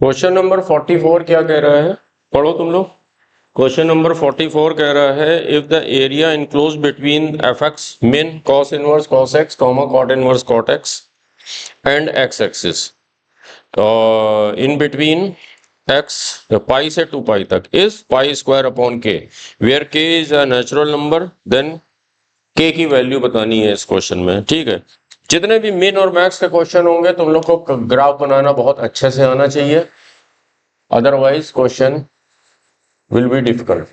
Question number 44 क्या कह रहा है, पढ़ो तुम लोग। क्वेश्चन नंबर 44 कह रहा है if the area enclose between F X min cos inverse cos x comma cot inverse cot x and x axis in between x pi से 2 पाई तक is pi square upon K where k is a natural number, then k की value बतानी है इस question में। ठीक है, जितने भी मिन और मैक्स के क्वेश्चन होंगे तुम लोग को ग्राफ बनाना बहुत अच्छे से आना चाहिए, otherwise question will be difficult.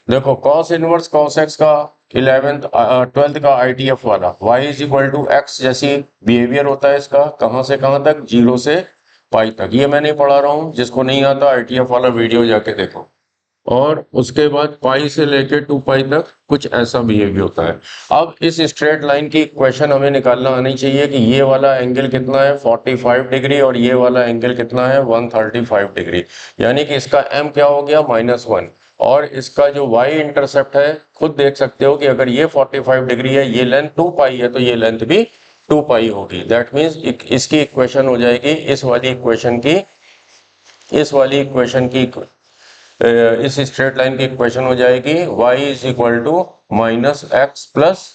देखो cos इनवर्स cos x का 12th का ITF वाला y is equal to X जैसी बिहेवियर होता है इसका, कहां से कहां तक, 0 से पाई तक। ये मैं नहीं पढ़ा रहा हूं, जिसको नहीं आता ITF वाला वीडियो जाके देखो। और उसके बाद पाई से लेके 2 पाई तक कुछ ऐसा बिहेवियर होता है। अब इस स्ट्रेट लाइन की इक्वेशन हमें निकालना आनी चाहिए कि ये वाला एंगल कितना है 45 डिग्री और ये वाला एंगल कितना है 135 डिग्री, यानी कि इसका m क्या हो गया -1 और इसका जो y इंटरसेप्ट है खुद देख सकते हो कि अगर ये 45 डिग्री है, ये लेंथ 2 पाई है तो ये लेंथ भी 2 पाई होगी। दैट मीन्स इसकी इक्वेशन हो जाएगी इस वाली इक्वेशन की इस स्ट्रेट लाइन की इक्वेशन हो जाएगी y is equal to -x plus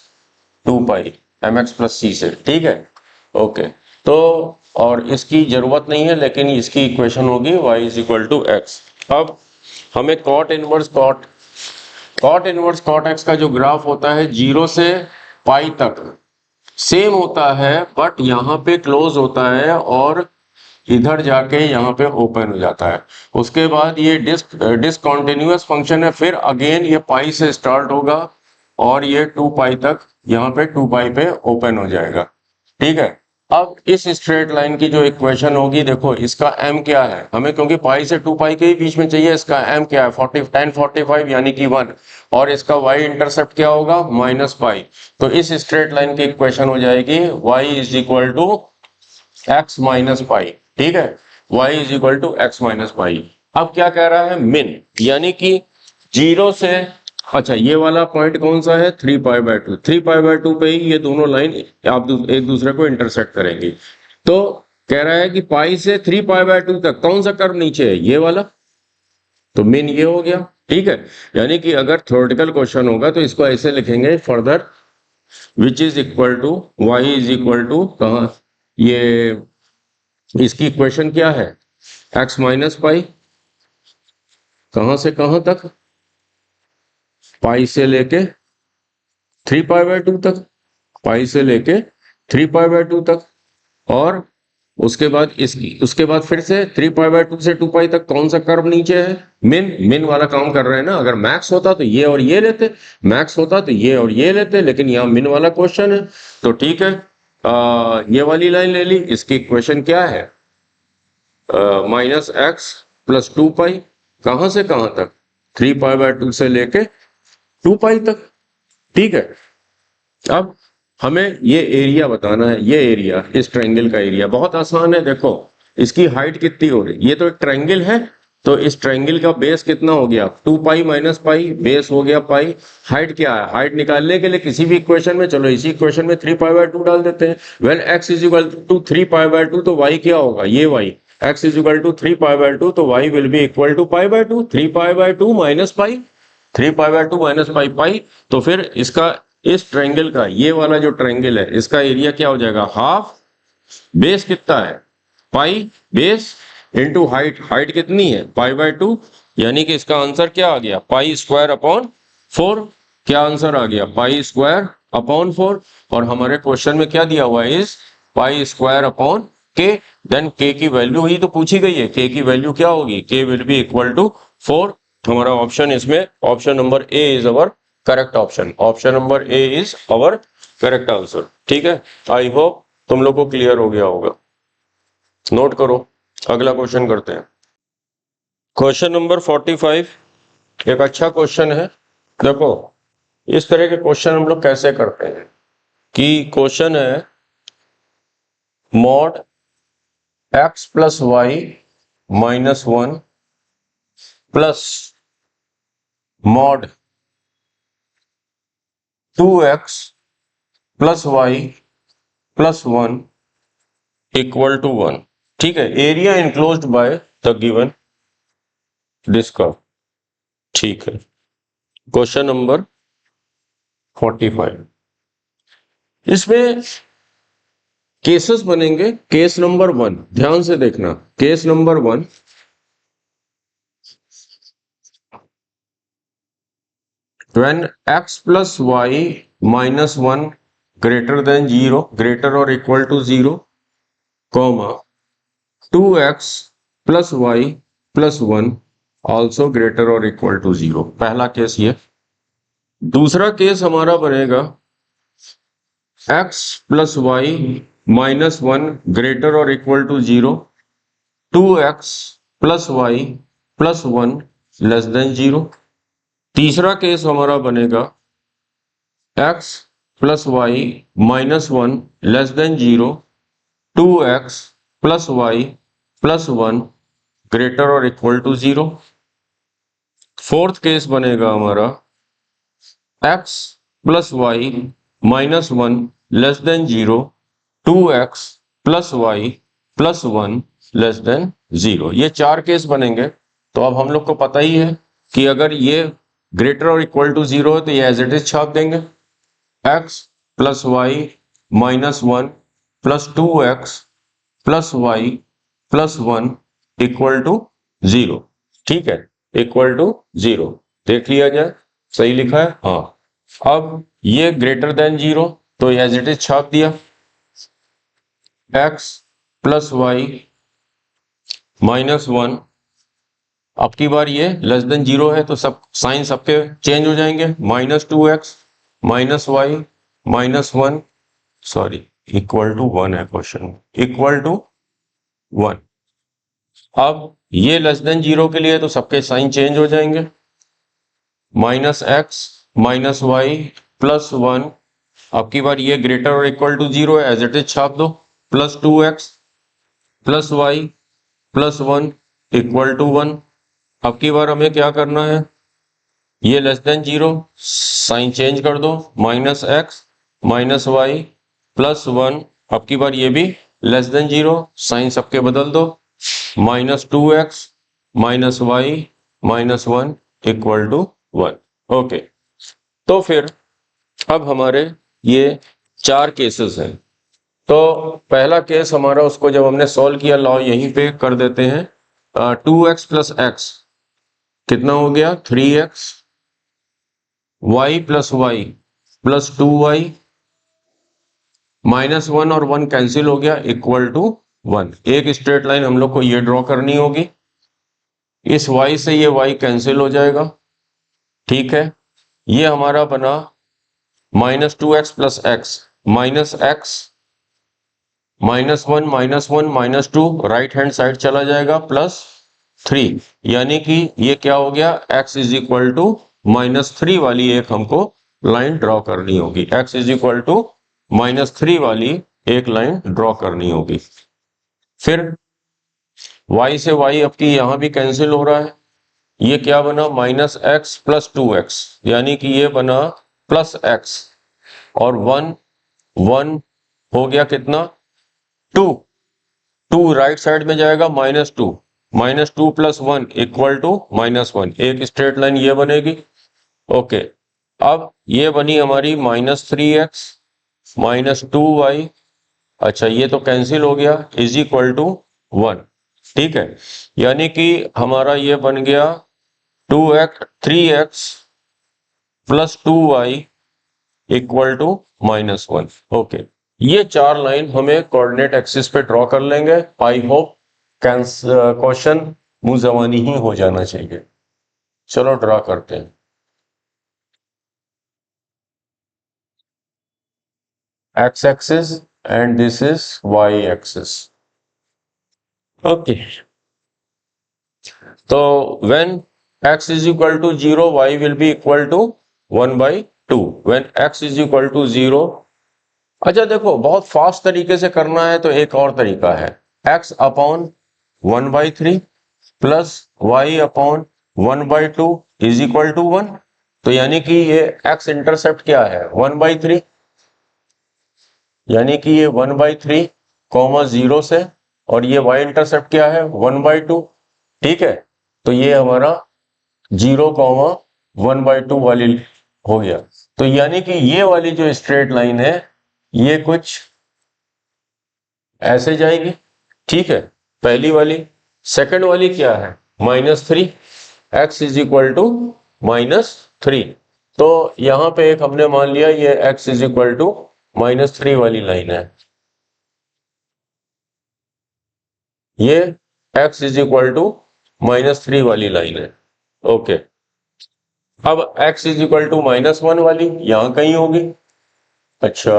2 pi mx plus c से। ठीक है, ओके। तो और इसकी जरूरत नहीं है, लेकिन इसकी इक्वेशन होगी y is equal to x। अब हमें cot इनवर्स cot x का जो ग्राफ होता है 0 से पाई तक सेम होता है, बट यहाँ पे क्लोज होता है और इधर जाके यहाँ पे ओपन हो जाता है। उसके बाद ये डिसकंटिन्यूअस फंक्शन है, फिर अगेन ये पाई से स्टार्ट होगा और ये 2 पाई तक यहाँ पे 2 पाई पे ओपन हो जाएगा। ठीक है, अब इस स्ट्रेट लाइन की जो इक्वेशन होगी, देखो इसका m क्या है हमें, क्योंकि पाई से 2 पाई के ही बीच में चाहिए। इसका m क्या है 1045 यानी कि 1, और इसका y इंटरसेप्ट क्या होगा -पाई। तो इस स्ट्रेट लाइन की इक्वेशन हो जाएगी y is equal to x minus pi. ठीक है, y is equal to X minus pi. अब क्या कह रहा है मिन, यानी कि 0 से, अच्छा ये वाला पॉइंट कौन सा है 3 पाई बाय 2, 3 पाई बाय 2 पे ही ये दोनों लाइन आप एक दूसरे को इंटरसेक्ट करेंगी। तो कह रहा है कि पाई से 3 पाई बाय 2 तक कौन सा कर्व नीचे है, ये वाला, तो मिन ये हो गया। ठीक है, यानी कि अगर थ्योरेटिकल क्वेश्चन होगा तो इसको ऐसे लिखेंगे further, which is equal to y is equal to कहा, ये इसकी इक्वेशन क्या है x माइनस पाई, कहां से कहां तक, पाई से लेके 3 पाई बाय 2 तक, पाई से लेके 3 पाई बाय 2 तक। और उसके बाद फिर से 3 पाई बाय 2 से 2 पाई तक कौन सा कर्व नीचे है, मिन वाला काम कर रहे हैं ना। अगर मैक्स होता तो ये और ये लेते, मैक्स होता तो ये और ये लेते, लेकिन यहाँ मिन वाला क्वेश्चन है तो ठीक है, ये वाली लाइन ले ली। इसकी इक्वेशन क्या है -x प्लस 2 पाई, कहां से कहां तक 3 पाई बाय 2 से लेके 2 पाई तक। ठीक है, अब हमें ये एरिया बताना है, ये एरिया इस ट्रायंगल का एरिया बहुत आसान है। देखो इसकी हाइट कितनी हो रही, ये तो एक ट्रायंगल है, तो इस ट्रायंगल का बेस कितना हो गया 2 पाई माइनस पाई, बेस हो गया पाई। हाइट क्या है, हाइट निकालने के लिए किसी भी इक्वेशन में, चलो इसी इक्वेशन में 3 पाई बाय 2 डाल देते हैं। When x is equal to 3 pi by 2 तो y क्या होगा, ये y, x is equal to 3 pi by 2 तो y will be equal to pi by 2, 3 pi by 2 minus pi, 3 pi by 2 minus pi. तो फिर इसका इस ट्रायंगल का, ये वाला जो ट्रायंगल है, इसका एरिया क्या हो जाएगा हाफ, बेस कितना है पाई, बेस इनटू हाइट, हाइट कितनी है पाई बाय 2, यानी कि इसका आंसर क्या आ गया पाई स्क्वायर अपॉन 4। क्या आंसर आ गया पाई स्क्वायर अपॉन 4, और हमारे क्वेश्चन में क्या दिया हुआ है इस पाई स्क्वायर अपॉन के, देन के की वैल्यू ही तो पूछी गई है, के की वैल्यू क्या होगी, के विल बी इक्वल टू 4। हमारा ऑप्शन इसमें option number A is our correct option, option number A is our correct answer. ठीक है, आई होप तुम लोग को क्लियर हो गया होगा। नोट करो, अगला क्वेश्चन करते हैं। क्वेश्चन नंबर 45 एक अच्छा क्वेश्चन है। देखो इस तरह के क्वेश्चन हम लोग कैसे करते हैं कि क्वेश्चन है mod x plus y minus 1 plus mod 2x plus y plus 1 equal to 1। ठीक है, area enclosed by the given discover. ठीक है, क्वेश्चन नंबर 45। इसमें केसेस बनेंगे। केस नंबर 1 ध्यान से देखना। Case number 1, when x plus y minus 1 greater than 0, greater or equal to 0, comma 2x plus y plus 1 also greater or equal to 0। पहला case ये। दूसरा केस हमारा बनेगा x plus y minus 1 greater or equal to 0, 2x plus y plus 1 less than 0। तीसरा case हमारा बनेगा x plus y minus 1 less than 0, 2x plus y plus 1 greater or equal to 0। Fourth case बनेगा हमारा x plus y minus 1 less than 0, 2x plus y plus 1 less than 0। ये चार case बनेंगे। तो अब हम लोग को पता ही है कि अगर ये ग्रेटर और इक्वल टू 0 है तो ये एज इट इज छाप देंगे। x plus y minus 1 plus 2x plus y plus 1 equal to 0। ठीक है, इक्वल टू 0 देख लिया जाए, सही लिखा है। हाँ, अब ये ग्रेटर देन 0 तो एज इट इज छाप दिया। x प्लस वाई माइनस 1, अब की बार ये लेस देन 0 है तो सब साइन सबके चेंज हो जाएंगे। Minus 2x minus y minus 1, sorry equal to 1 है क्वेश्चन, इक्वल टू 1। अब ये लेस देन 0 के लिए तो सबके साइन चेंज हो जाएंगे। Minus x minus y plus 1, अब की बार ये ग्रेटर और इक्वल टू 0 है, एज इट इज छाप दो। Plus 2x plus y plus 1 equal to 1। अब की बार हमें क्या करना है, ये लेस देन 0 साइन चेंज कर दो। Minus x minus y plus 1, अब की बार ये भी लेस देन 0 साइन सबके बदल दो। Minus 2x minus y minus 1 equal to 1। Okay, तो फिर अब हमारे ये चार केसेस हैं। तो पहला केस हमारा, उसको जब हमने सॉल्व किया लॉ यहीं पे कर देते हैं। 2x प्लस एक्स कितना हो गया 3x, y plus y plus 2y, minus 1 और 1 कैंसिल हो गया, इक्वल टू 1। एक स्ट्रेट लाइन हम लोग को ये ड्रॉ करनी होगी। इस y से ये y कैंसिल हो जाएगा। ठीक है, ये हमारा बना minus 2x plus x, minus x minus 1 minus 2 right hand side चला जाएगा, प्लस 3, यानी कि ये क्या हो गया, x is equal to minus 3 वाली एक हमको लाइन ड्रॉ करनी होगी। x is equal to minus 3 वाली एक लाइन ड्रॉ करनी होगी। फिर y से y अब की यहां भी कैंसिल हो रहा है। ये क्या बना, माइनस एक्स प्लस 2x, यानी कि ये बना प्लस x, और 1 हो गया कितना 2 राइट साइड में जाएगा, minus 2 plus 1 equal to minus 1। एक स्ट्रेट लाइन ये बनेगी। ओके, अब ये बनी हमारी माइनस 3x माइनस 2y, अच्छा ये तो कैंसिल हो गया, इज इक्वल टू 1। ठीक है, यानी कि हमारा ये बन गया 3x plus 2y equal to minus 1। Okay, ये चार लाइन हमें कोऑर्डिनेट एक्सिस पे ड्रॉ कर लेंगे। आई होप क्वेश्चन मुंह जबानी ही हो जाना चाहिए। चलो ड्रॉ करते हैं। X axis and this is y axis. Okay, तो when x is equal to 0 y will be equal to 1/2। When x is equal to 0, अच्छा देखो बहुत फास्ट तरीके से करना है तो एक और तरीका है, x upon 1/3 plus y upon 1/2 is equal to 1। तो यानी कि ये x इंटरसेप्ट क्या है 1/3, यानी कि ये 1/3 कॉमा 0 से, और ये y इंटरसेप्ट क्या है 1/2। ठीक है, तो ये हमारा 0,1/2 वाली हो गया। तो यानी कि ये वाली जो स्ट्रेट लाइन है ये कुछ ऐसे जाएगी, ठीक है, पहली वाली। सेकंड वाली क्या है, -3, x इज इक्वल टू -3। तो यहां पे एक हमने मान लिया ये x इज इक्वल टू -3 वाली लाइन है, ये x इज इक्वल टू -3 वाली लाइन है। ओके, अब x इज इक्वल टू -1 वाली यहां कहीं होगी। अच्छा,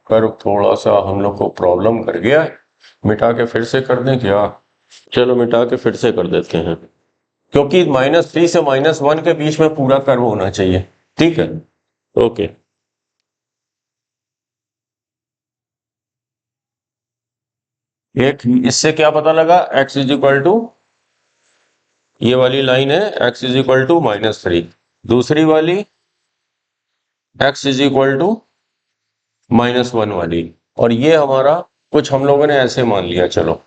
कर थोड़ा सा हम लोग को प्रॉब्लम कर गया है, मिटा के फिर से कर दें क्या? चलो मिटा के फिर से कर देते हैं, क्योंकि -3 से -1 के बीच में पूरा कर्व होना चाहिए, ठीक है। ओके, एक इससे क्या पता लगा, x इज इक्वल टू, ये वाली लाइन है x इज इक्वल टू -3, दूसरी वाली x इज इक्वल टू -1 वाली, और ये हमारा कुछ हम लोगों ने ऐसे मान लिया। चलो,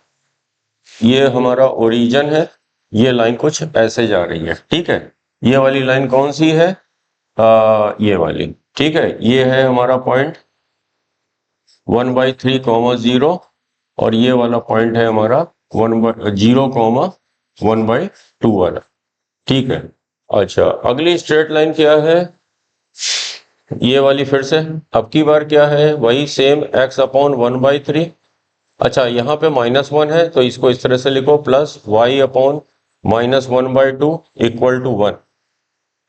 ये हमारा ओरिजिन है, ये लाइन कुछ ऐसे जा रही है, ठीक है। ये वाली लाइन कौन सी है, ये वाली, ठीक है। ये है हमारा पॉइंट 1/3, और ये वाला पॉइंट है हमारा 0,1/2 वाला, ठीक है। अच्छा, अगली स्ट्रेट लाइन क्या है, ये वाली फिर से, अब की बार क्या है, वही सेम x/1/3। अच्छा, यहाँ पे -1 है तो इसको इस तरह से लिखो, प्लस y/-1/2 इक्वल टू 1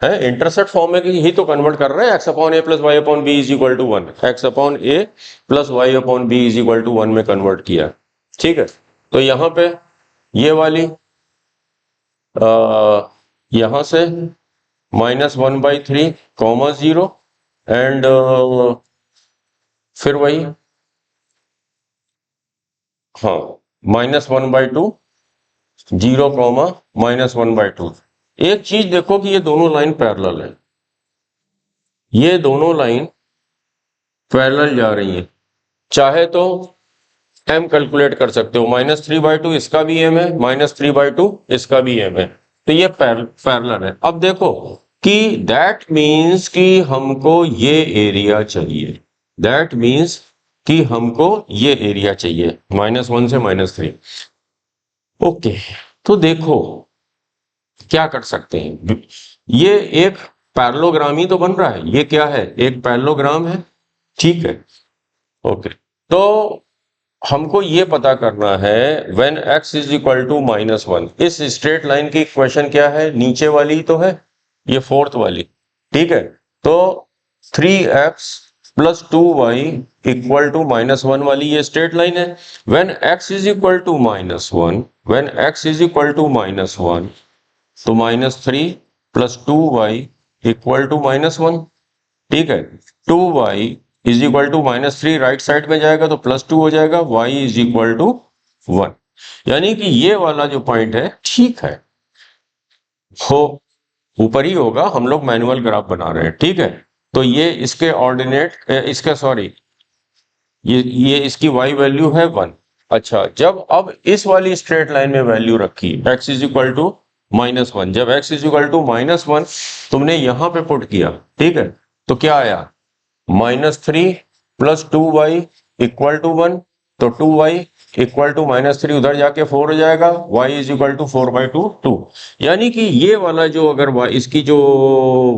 है। इंटरसेप्ट फॉर्म में ही तो कन्वर्ट कर रहे हैं, x/a plus y/b is equal to 1, x/a plus y/b is equal to 1 में कन्वर्ट किया, ठीक है। तो यहाँ पे ये वाली यहाँ से -1/3, 0 एंड फिर वही, हाँ, -1/2, 0, -1/2। एक चीज देखो कि ये दोनों लाइन पैरेलल है, ये दोनों लाइन पैरेलल जा रही हैं। चाहे तो m कैलकुलेट कर सकते हो, -3/2 इसका भी m है, -3/2 इसका भी m है, तो ये पैरेलल है। अब देखो कि दैट मीन्स कि हमको ये एरिया चाहिए, दैट मीन्स कि हमको ये एरिया चाहिए, -1 से -3। ओके, तो देखो क्या कर सकते हैं, ये एक पैरेललोग्राम ही तो बन रहा है, ये क्या है, एक पैरेललोग्राम है, ठीक है। ओके, तो हमको ये पता करना है when x is equal to -1, इस स्ट्रेट लाइन की इक्वेशन क्या है, नीचे वाली ही तो है, ये फोर्थ वाली, ठीक है। तो 3x plus 2y equal to -1 वाली ये स्ट्रेट लाइन है। When x is equal to -1, when x is equal to -1, तो -3 प्लस 2y इक्वल टू -1, ठीक है। 2y is equal to -3 right side में जाएगा तो +2 हो जाएगा, y इज इक्वल टू 1। यानी कि ये वाला जो पॉइंट है, ठीक है, हो ऊपर ही होगा, हम लोग मैनुअल ग्राफ बना रहे हैं, ठीक है। तो ये इसके ऑर्डिनेट, इसका सॉरी, ये इसकी y वैल्यू है 1। अच्छा, जब अब इस वाली स्ट्रेट लाइन में वैल्यू रखी x इज इक्वल टू -1, जब x इज इक्वल टू -1 तुमने यहां पे पुट किया, ठीक है, तो क्या आया, -3 प्लस 2y इक्वल टू 1, तो 2y इक्वल टू -3 उधर जाके 4 हो जाएगा, y इज इक्वल टू 4/2, 2। यानी कि ये वाला जो अगर इसकी जो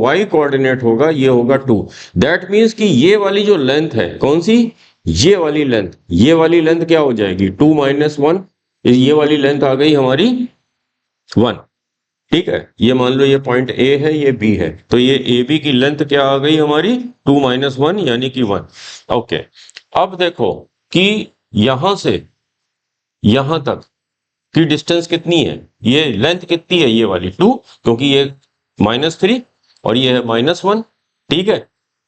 y कोऑर्डिनेट होगा ये होगा 2। दैट मीन्स कि ये वाली जो लेंथ है, कौन सी, ये वाली लेंथ, ये वाली लेंथ क्या हो जाएगी, 2 - 1, ये वाली लेंथ आ गई हमारी 1, ठीक है। ये मान लो ये पॉइंट A है, ये B है, तो ये AB की लेंथ क्या आ गई हमारी, 2 - 1 यानी कि 1। ओके, अब देखो कि यहां से यहां तक की डिस्टेंस कितनी है, ये लेंथ कितनी है, ये वाली 2, क्योंकि ये -3 और ये है -1, ठीक है।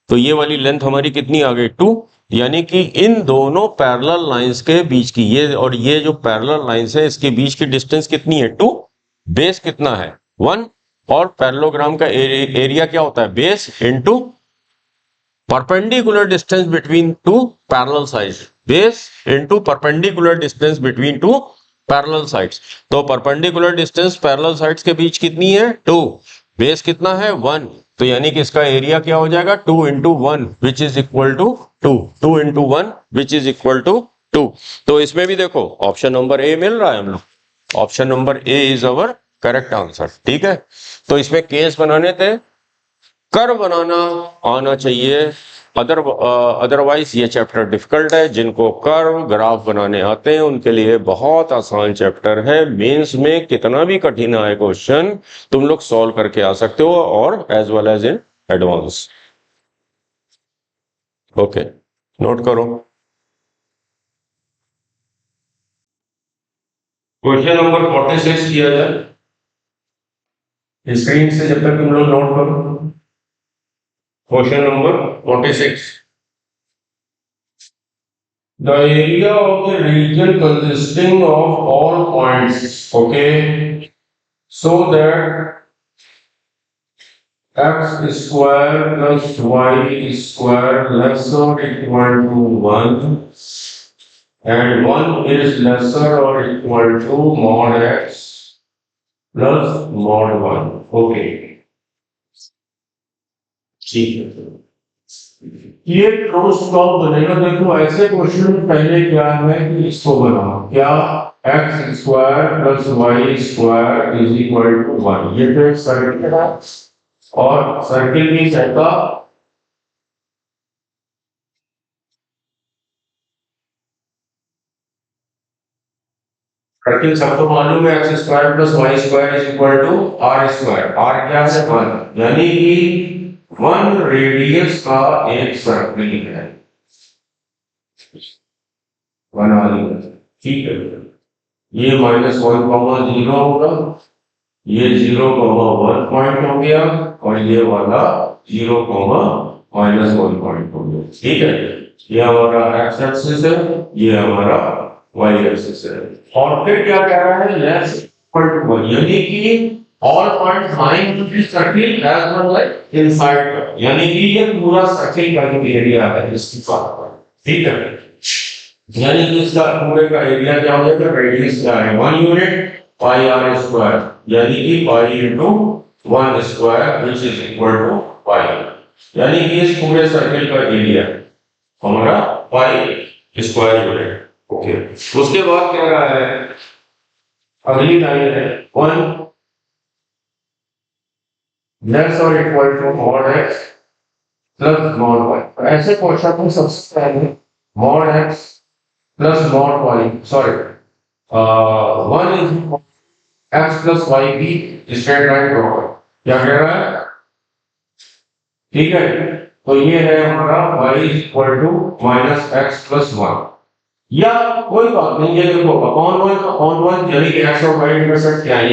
तो ये वाली लेंथ हमारी कितनी आ गई, 2। यानी कि इन दोनों पैरेलल लाइंस के बीच की, ये और ये जो पैरेलल लाइंस है इसके बीच की डिस्टेंस कितनी है, 2। बेस कितना है, 1, और पैरेललोग्राम का एरिया क्या होता है, base into perpendicular distance between two parallel side, base into perpendicular distance between two parallel sides. तो परपेंडिकुलर डिस्टेंस पैरेलल साइड्स के बीच कितनी है 2, बेस कितना है 1, तो यानी कि इसका एरिया क्या हो जाएगा 2 into 1 which is equal to 2, 2 into 1 which is equal to 2। तो इसमें भी देखो ऑप्शन नंबर ए मिल रहा है हम लोग, option number A is our correct answer. ठीक है, तो इसमें केस बनाने थे, कर्व बनाना आना चाहिए, अदरवाइज ये चैप्टर डिफिकल्ट है। जिनको कर्व ग्राफ बनाने आते हैं उनके लिए बहुत आसान चैप्टर है। मेंस में कितना भी कठिन आए क्वेश्चन तुम लोग सॉल्व करके आ सकते हो, और as well as in advance. Okay, note करो क्वेश्चन नंबर 46 किया जाए स्क्रीन से, जब तक तुम लोग नोट करो। Question number 46, the area of the region consisting of all points, okay, so that x square plus y square less or equal to 1 and 1 is lesser or equal to mod x plus mod 1, okay, ठीक है। ये truth कब बनेगा? देखो ऐसे question पहले क्या है कि इसको बनाओ, क्या x square plus y square is equal to 1, ये तो एक सर्किल है और सर्किल की सतह सर्किल सबको मालूम है x square plus y square is equal to r square, r क्या है 1, यानी कि 1 रेडियस का एक सर्किल है, बना लिया, ठीक है। ये -1,0 होगा, ये 0,1 पॉइंट हो गया और ये वाला 0,-1 पॉइंट हो गया, ठीक है। ये हमारा एक्स एक्सिस है, ये हमारा वाई एक्सिस है, और फिर क्या कह रहा है लेस इक्वल टू 1, यानी कि all points line to be circle as well like inside, यानी कि ये पूरा सर्किल का जो एरिया है इसकी बात है, ठीक है। यानी कि इसका पूरे का एरिया क्या हो जाएगा, रेडियस क्या है 1 यूनिट पाई आर स्क्वायर, यानी कि pi into 1 square which is equal to pi, यानी कि इस पूरे सर्किल का एरिया हमारा पाई स्क्वायर यूनिट, ओके। उसके बाद क्या रहा है, अगली लाइन है 1 लेस और equal to mod x plus mod y। ऐसे क्वेश्चन में सबसे पहले mod x plus mod y, sorry 1 इज x प्लस y की स्ट्रेट लाइन ड्रॉ कर, क्या कह रहा है, ठीक है। तो ये है हमारा y equal to minus x plus 1, या कोई बात नहीं, ये देखो अपॉन 1 यानी कि x और y इंटरसेक्ट क्या है,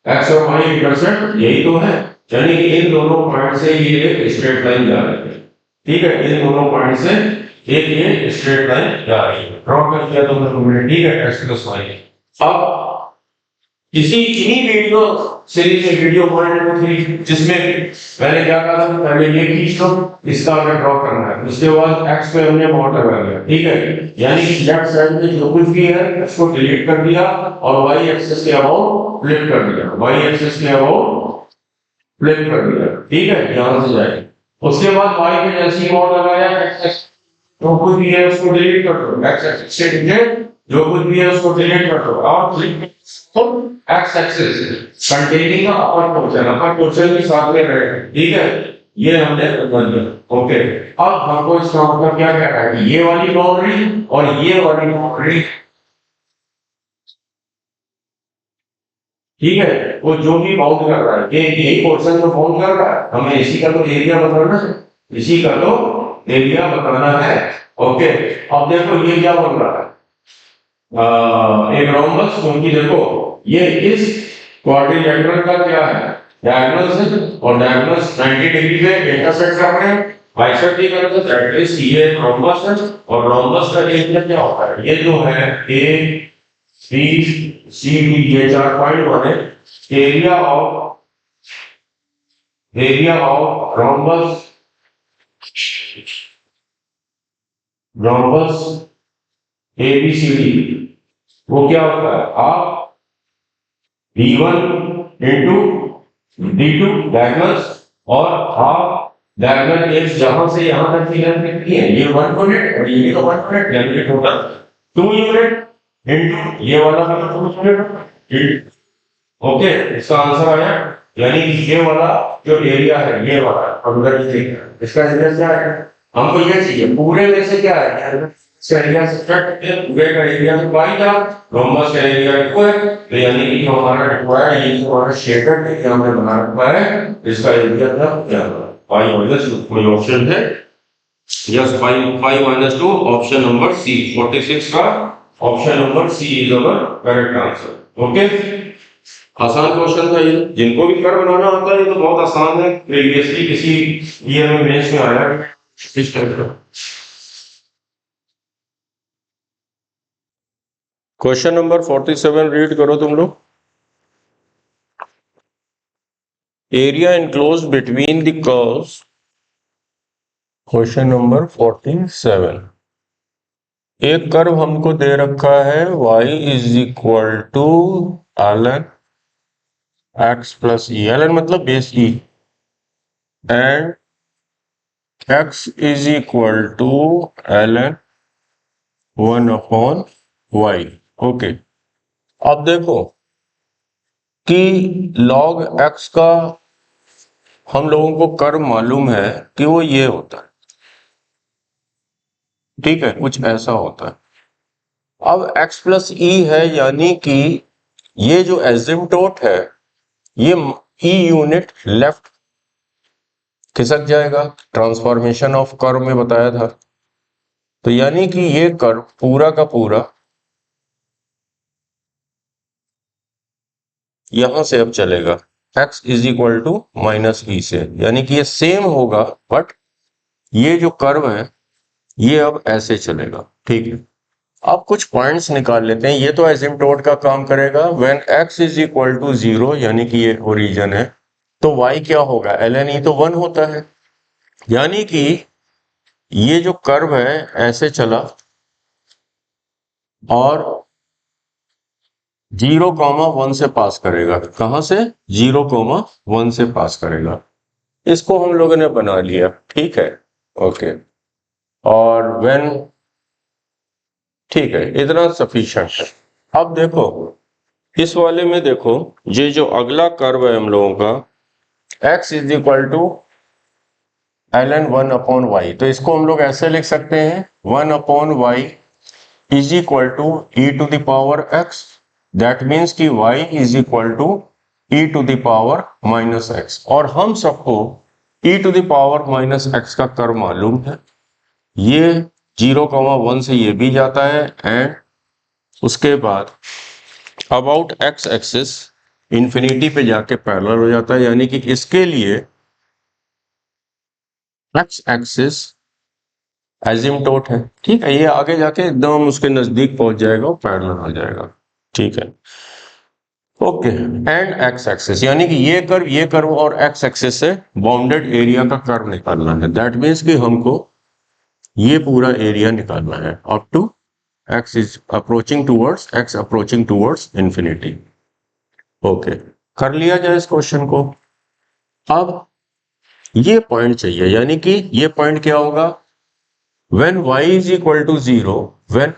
x और y इंटरसेक्ट यही तो है, यानी कि इन दोनों पॉइंट से ये एक स्ट्रेट लाइन जा रही है, ठीक है। इन दोनों पॉइंट से एक ये स्ट्रेट लाइन जा रही है, ड्रॉ कर दिया तो हमने, ठीक है, x प्लस y। अब किसी इन्हीं वीडियो सीरीज में वीडियो पॉइंट नंबर 3 जिसमें मैंने क्या कहा था, पहले ये खींच लो, इसका हमें ड्रॉ करना है, उसके बाद x पे हमने मॉड लगा लिया, ठीक है। यानी कि लेफ्ट साइड में जो कुछ भी है उसको डिलीट कर दिया और y एक्सिस के अबाउट फ्लिप कर दिया, y एक्सिस के अबाउट फ्लिप कर दिया, ठीक है, यहां से जाए। उसके बाद y पे जैसे ही मॉड लगाया x जो कुछ भी है उसको डिलीट कर दो, x एक्सिस से डिलीट जो कुछ भी है उसको डिलीट कर दो, और x axis containing upper portion के साथ में रहे, ठीक है। ये हमने बन गया, ओके। अब हमको इसका मतलब क्या कह रहा है कि ये वाली बाउंड्री और ये वाली बाउंड्री, ठीक है, वो जो भी बाउंड कर रहा है, ये यही पोर्शन जो बाउंड कर रहा है, हमें इसी का तो एरिया बताना है, इसी का तो एरिया बताना है, ओके। अब देखो ये क्या बन रहा है, एक रोम्बस, क्योंकि देखो ये इस क्वाड्रिलेटरल का क्या है डायगोनल है, और डायगोनल 90 डिग्री पे इंटरसेक्ट कर रहे हैं, बाइसेक्ट भी कर रहे हैं, दैट मींस ये रोम्बस है, और रोम्बस का एरिया क्या होता है, ये जो है ए बी सी डी ये 4 पॉइंट बने, area of rhombus A B C D वो क्या होता है, half V1 into D2 diagonals और हाफ डायगोनल एज जहां से यहां तक की लेंथ कितनी है, ये 1 यूनिट और ये तो 1 यूनिट, यानी टोटल 2 यूनिट इंटू ये वाला है 2 यूनिट। ओके, इसका आंसर आया, यानी ये वाला जो एरिया है ये वाला अंदर इसका एरिया क्या है, हमको ये चाहिए पूरे में से क्या है, इसका एरिया सब्ट्रैक्ट पूरे का एरिया तो पाई था, रोम्बस का एरिया इक्वल है, तो यानी कि हमारा रिक्वायर्ड है ये हमारा शेडेड एरिया में बना रखा है, इसका एरिया था क्या, पाई माइनस 2। कोई ऑप्शन है, yes, pi minus 2, option number C 46 का option number C is our correct answer. Okay, आसान क्वेश्चन था ये, जिनको भी कर बनाना आता है ये तो बहुत आसान है, प्रीवियसली किसी ईयर में मेंस में आया इस टाइप का। क्वेश्चन नंबर 47 रीड करो तुम लोग। Area enclosed between the curves, question number 47। एक कर्व हमको दे रखा है y is equal to ln x plus e, ln मतलब base e, and x is equal to ln 1/y। Okay, अब देखो कि log x का हम लोगों को कर्व मालूम है कि वो ये होता है, ठीक है, कुछ ऐसा होता है। अब x प्लस ई है, यानी कि ये जो एसिम्प्टोट है ये ई यूनिट लेफ्ट खिसक जाएगा, ट्रांसफॉर्मेशन ऑफ कर्व में बताया था। तो यानी कि ये कर्व पूरा का पूरा यहां से अब चलेगा x is equal to minus e से, यानी कि ये सेम होगा, बट ये जो कर्व है ये अब ऐसे चलेगा, ठीक है। अब कुछ पॉइंट्स निकाल लेते हैं, ये तो एसिम्प्टोट का काम करेगा। When x is equal to 0, यानी कि ये ओरिजिन है, तो y क्या होगा, ln e तो 1 होता है, यानी कि ये जो कर्व है ऐसे चला और 0,1 से पास करेगा। कहां से, 0,1 से पास करेगा। इसको हम लोगों ने बना लिया, ठीक है, ओके। और व्हेन, ठीक है, इतना सफिशिएंट है। अब देखो इस वाले में देखो, ये जो अगला कर्व है हम लोगों का x is equal to ln 1/y, तो इसको हम लोग ऐसे लिख सकते हैं 1/y is equal to e to the power x, that means कि y is equal to e to the power minus x, और हम सबको e to the power minus x का कर्व मालूम है, ये 0,1 से ये भी जाता है, एंड उसके बाद अबाउट x एक्सिस इंफिनिटी पे जाके पैरेलल हो जाता है, यानी कि इसके लिए x एक्सिस एजिम्प्टोट है, ठीक है, ये आगे जाके एकदम उसके नजदीक पहुंच जाएगा और पैरेलल हो जाएगा, ठीक है, ओके। एंड x एक्सिस, यानी कि ये कर्व और x एक्सिस से बाउंडेड एरिया का कर्व निकालना है, दैट मीन्स कि हमको ये पूरा एरिया निकालना है up to x is approaching towards infinity. Okay, कर लिया जाए इस क्वेश्चन को। अब ये पॉइंट चाहिए, यानी कि ये पॉइंट क्या होगा, when y is equal to 0, when,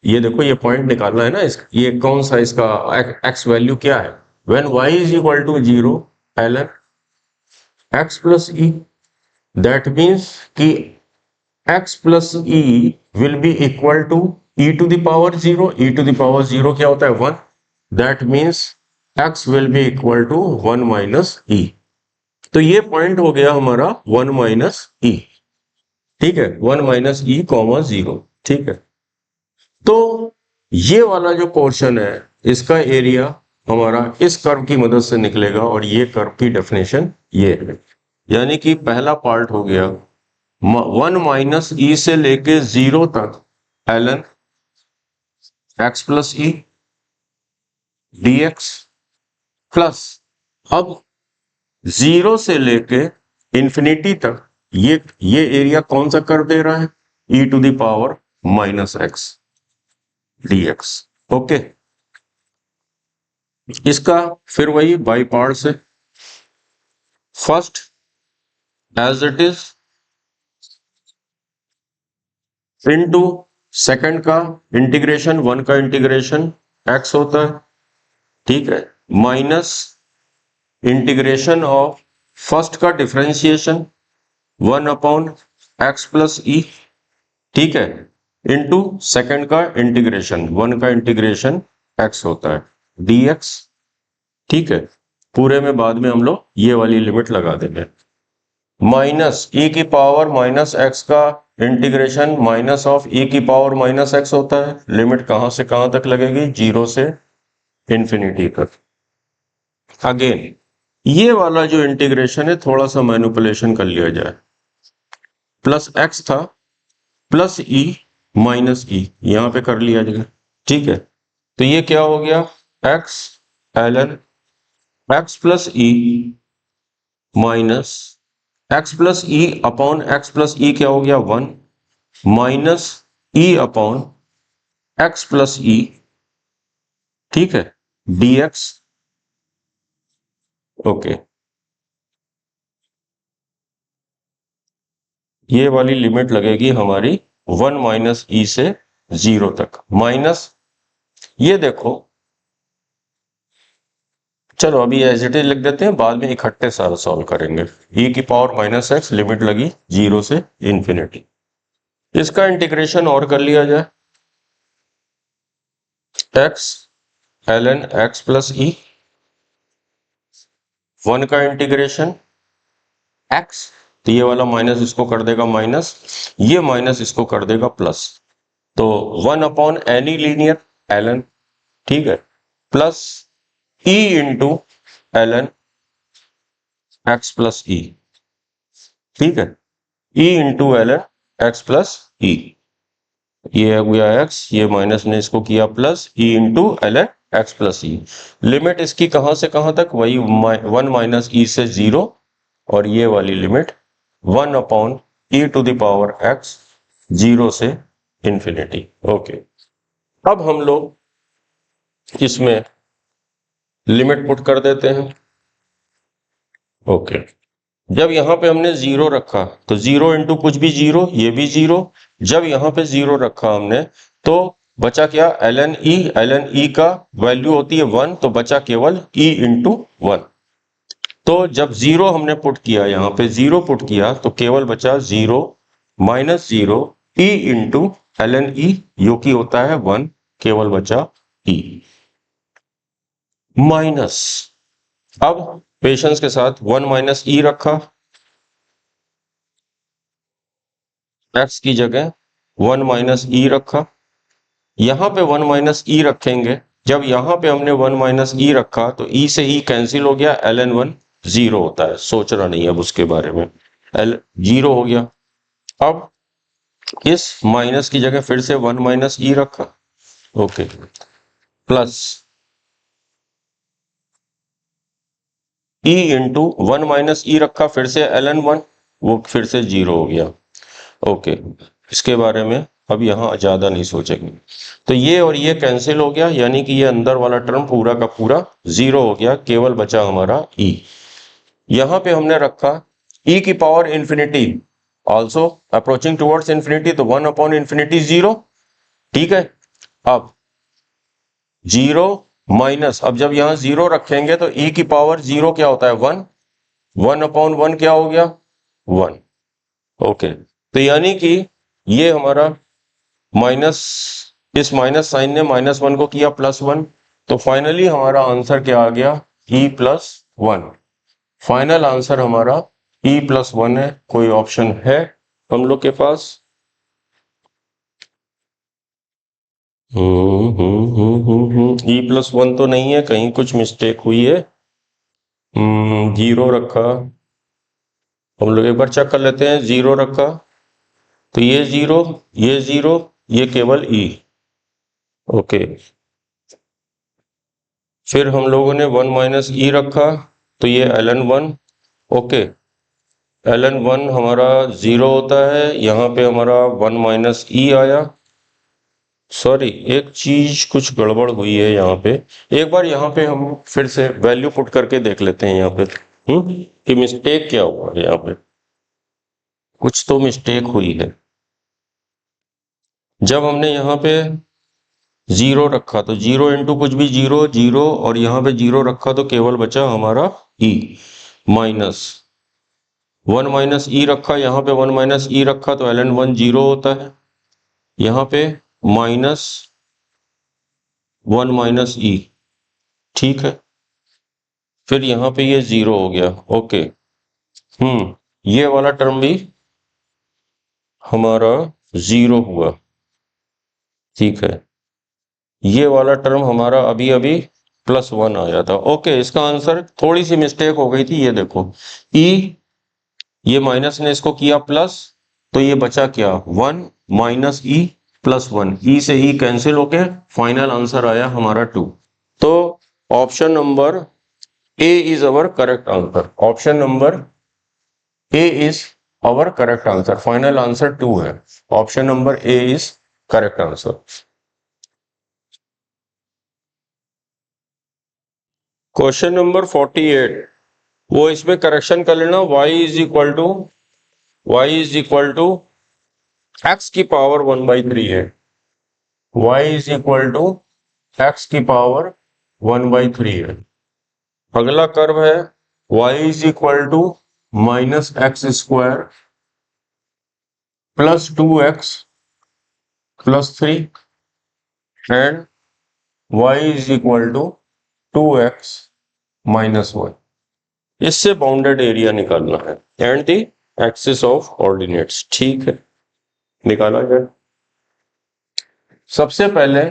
ये देखो ये पॉइंट निकालना है ना, ये कौन सा इसका x वैल्यू क्या है, when y is equal to 0 ln x plus e, that means कि x plus e will be equal to e to the power 0, e to the power 0 क्या होता है 1, that means x will be equal to 1 minus e, तो ये point हो गया हमारा 1 minus ई, ठीक है, 1 माइनस ई कॉमा 0, ठीक है। तो ये वाला जो पोर्शन है इसका एरिया हमारा इस कर्व की मदद से निकलेगा, और ये कर्व की डेफिनेशन ये है, यानी कि पहला पार्ट हो गया 1 माइनस ई से लेके 0 तक ln x प्लस ई dx, प्लस अब 0 से लेके इंफिनिटी तक ये एरिया कौन सा कर्व दे रहा है, e to the power minus x dx, okay, इसका फिर वही बाई पार्ट से, first as it is into second का इंटीग्रेशन, वन का इंटीग्रेशन एक्स होता है, ठीक है, माइनस इंटीग्रेशन ऑफ फर्स्ट का differentiation one upon x plus e, ठीक है, इनटू सेकंड का इंटीग्रेशन, वन का इंटीग्रेशन एक्स होता है dx, ठीक है, पूरे में बाद में हम लोग ये वाली लिमिट लगा देंगे, माइनस e की पावर माइनस एक्स का इंटीग्रेशन माइनस ऑफ e की पावर माइनस एक्स होता है, लिमिट कहां से कहां तक लगेगी, 0 से इंफिनिटी तक। अगेन ये वाला जो इंटीग्रेशन है थोड़ा सा मैनिपुलेशन कर लिया जाए, प्लस एक्स था प्लस ई माइनस ई, यहां पे कर लिया जाएगा, ठीक है, तो ये क्या हो गया, x ln x plus e minus x plus e upon x plus e क्या हो गया 1 minus e upon x plus e, ठीक है, dx, ओके, ये वाली लिमिट लगेगी हमारी 1 माइनस ई से 0 तक, माइनस ये देखो, चलो अभी एज इट इज लिख देते हैं, बाद में इकट्ठे सारा सॉल्व करेंगे, e की पावर माइनस एक्स लिमिट लगी 0 से इंफिनिटी, इसका इंटीग्रेशन और कर लिया जाए, x ln x प्लस ई, वन का इंटीग्रेशन x, तो ये वाला माइनस इसको कर देगा माइनस, ये माइनस इसको कर देगा प्लस, तो 1 अपॉन एनी लीनियर ln, ठीक है, plus e into ln x plus e, ठीक है, e into ln x plus e, ये हो गया x, ये माइनस ने इसको किया plus, e into ln x plus e, limit इसकी कहां से कहां तक, वही 1 माइनस ई से 0, और ये वाली limit 1 upon e to the power x 0 से इंफिनिटी, ओके। अब हम लोग इसमें लिमिट पुट कर देते हैं, ओके, जब यहां पे हमने 0 रखा तो 0 इंटू कुछ भी 0, ये भी 0, जब यहां पे 0 रखा हमने तो बचा क्या, ln e का वैल्यू होती है 1, तो बचा केवल e इंटू 1, तो जब 0 हमने पुट किया, यहां पे 0 पुट किया तो केवल बचा 0 minus 0 e into ln e, जो कि होता है 1, केवल बचा e माइनस, अब पेशेंस के साथ 1 माइनस ई रखा, x की जगह 1 माइनस ई रखा, यहां पे 1 माइनस ई रखेंगे, जब यहां पे हमने 1 माइनस ई रखा तो e से e कैंसिल हो गया, ln 1 0 होता है, सोचना नहीं अब उसके बारे में, l 0 हो गया, अब इस माइनस की जगह फिर से 1 माइनस ई रखा, okay, plus e into 1 minus e रखा, फिर से ln 1, वो फिर से 0 हो गया, ओके, इसके बारे में अब यहां ज्यादा नहीं सोचेंगे, तो ये और ये कैंसिल हो गया, यानी कि ये अंदर वाला टर्म पूरा का पूरा 0 हो गया, केवल बचा हमारा e, यहां पे हमने रखा e की power infinity also approaching towards infinity, तो 1 अपॉन इंफिनिटी 0, ठीक है, अब 0 माइनस, अब जब यहां 0 रखेंगे तो e की पावर 0 क्या होता है 1, 1 अपॉन 1 क्या हो गया 1, ओके, तो यानी कि ये हमारा माइनस, इस माइनस साइन ने माइनस 1 को किया प्लस 1, तो फाइनली हमारा आंसर क्या आ गया e प्लस 1, फाइनल आंसर हमारा e प्लस 1 है, कोई ऑप्शन है हम लोग के पास, e प्लस 1 तो नहीं है, कहीं कुछ मिस्टेक हुई है, 0 रखा, हम लोग एक बार चेक कर लेते हैं, 0 रखा तो ये 0, ये 0, ये केवल e, ओके, फिर हम लोगों ने 1 माइनस ई रखा तो ये ln 1, ओके, ln 1 हमारा 0 होता है, यहां पे हमारा 1 माइनस ई आया, सॉरी, एक चीज कुछ गड़बड़ हुई है यहाँ पे। एक बार यहाँ पे हम फिर से वैल्यू पुट करके देख लेते हैं यहाँ पे कि मिस्टेक क्या हुआ है। यहाँ पे कुछ तो मिस्टेक हुई है। जब हमने यहाँ पे जीरो रखा तो जीरो इंटू कुछ भी जीरो जीरो, और यहाँ पे जीरो रखा तो केवल बचा हमारा E minus one, minus e रखा, यहाँ पे वन माइनस ई रखा तो ln वन जीरो होता है। यहाँ पे माइनस वन माइनस ई, ठीक है। फिर यहाँ पे ये जीरो हो गया, ओके। ये वाला टर्म भी हमारा जीरो हुआ, ठीक है। ये वाला टर्म हमारा अभी अभी प्लस वन आया था, ओके। इसका आंसर, थोड़ी सी मिस्टेक हो गई थी, ये देखो ई, ये माइनस ने इसको किया प्लस, तो ये बचा क्या, one minus e plus one, e से ई कैंसिल होके फाइनल आंसर आया हमारा टू। तो option number A is our correct answer. Option number A is our correct answer. Final answer two है। Option number A is correct answer. Question number 48, वो इसमें correction कर लेना। y is equal to x की power 1/3 है। y is equal to x की power 1/3 है। अगला कर्व है y is equal to minus x square plus 2x plus 3 and y is equal to 2x minus 1। इससे bounded area निकालना है and the axis of ordinates, ठीक है, निकाला जाए। सबसे पहले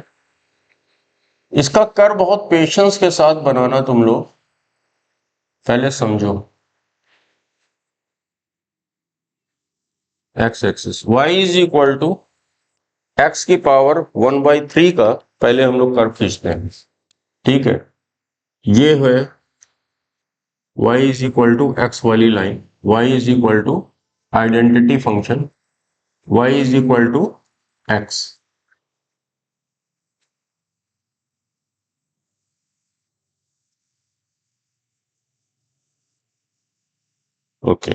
इसका कर्व बहुत पेशेंस के साथ बनाना तुम लोग, पहले समझो। X axis y is equal to x की पावर 1/3 का पहले हम लोग कर्व खींचते हैं, ठीक है। ये है y is equal to x वाली line, y is equal to identity function y is equal to x. Okay,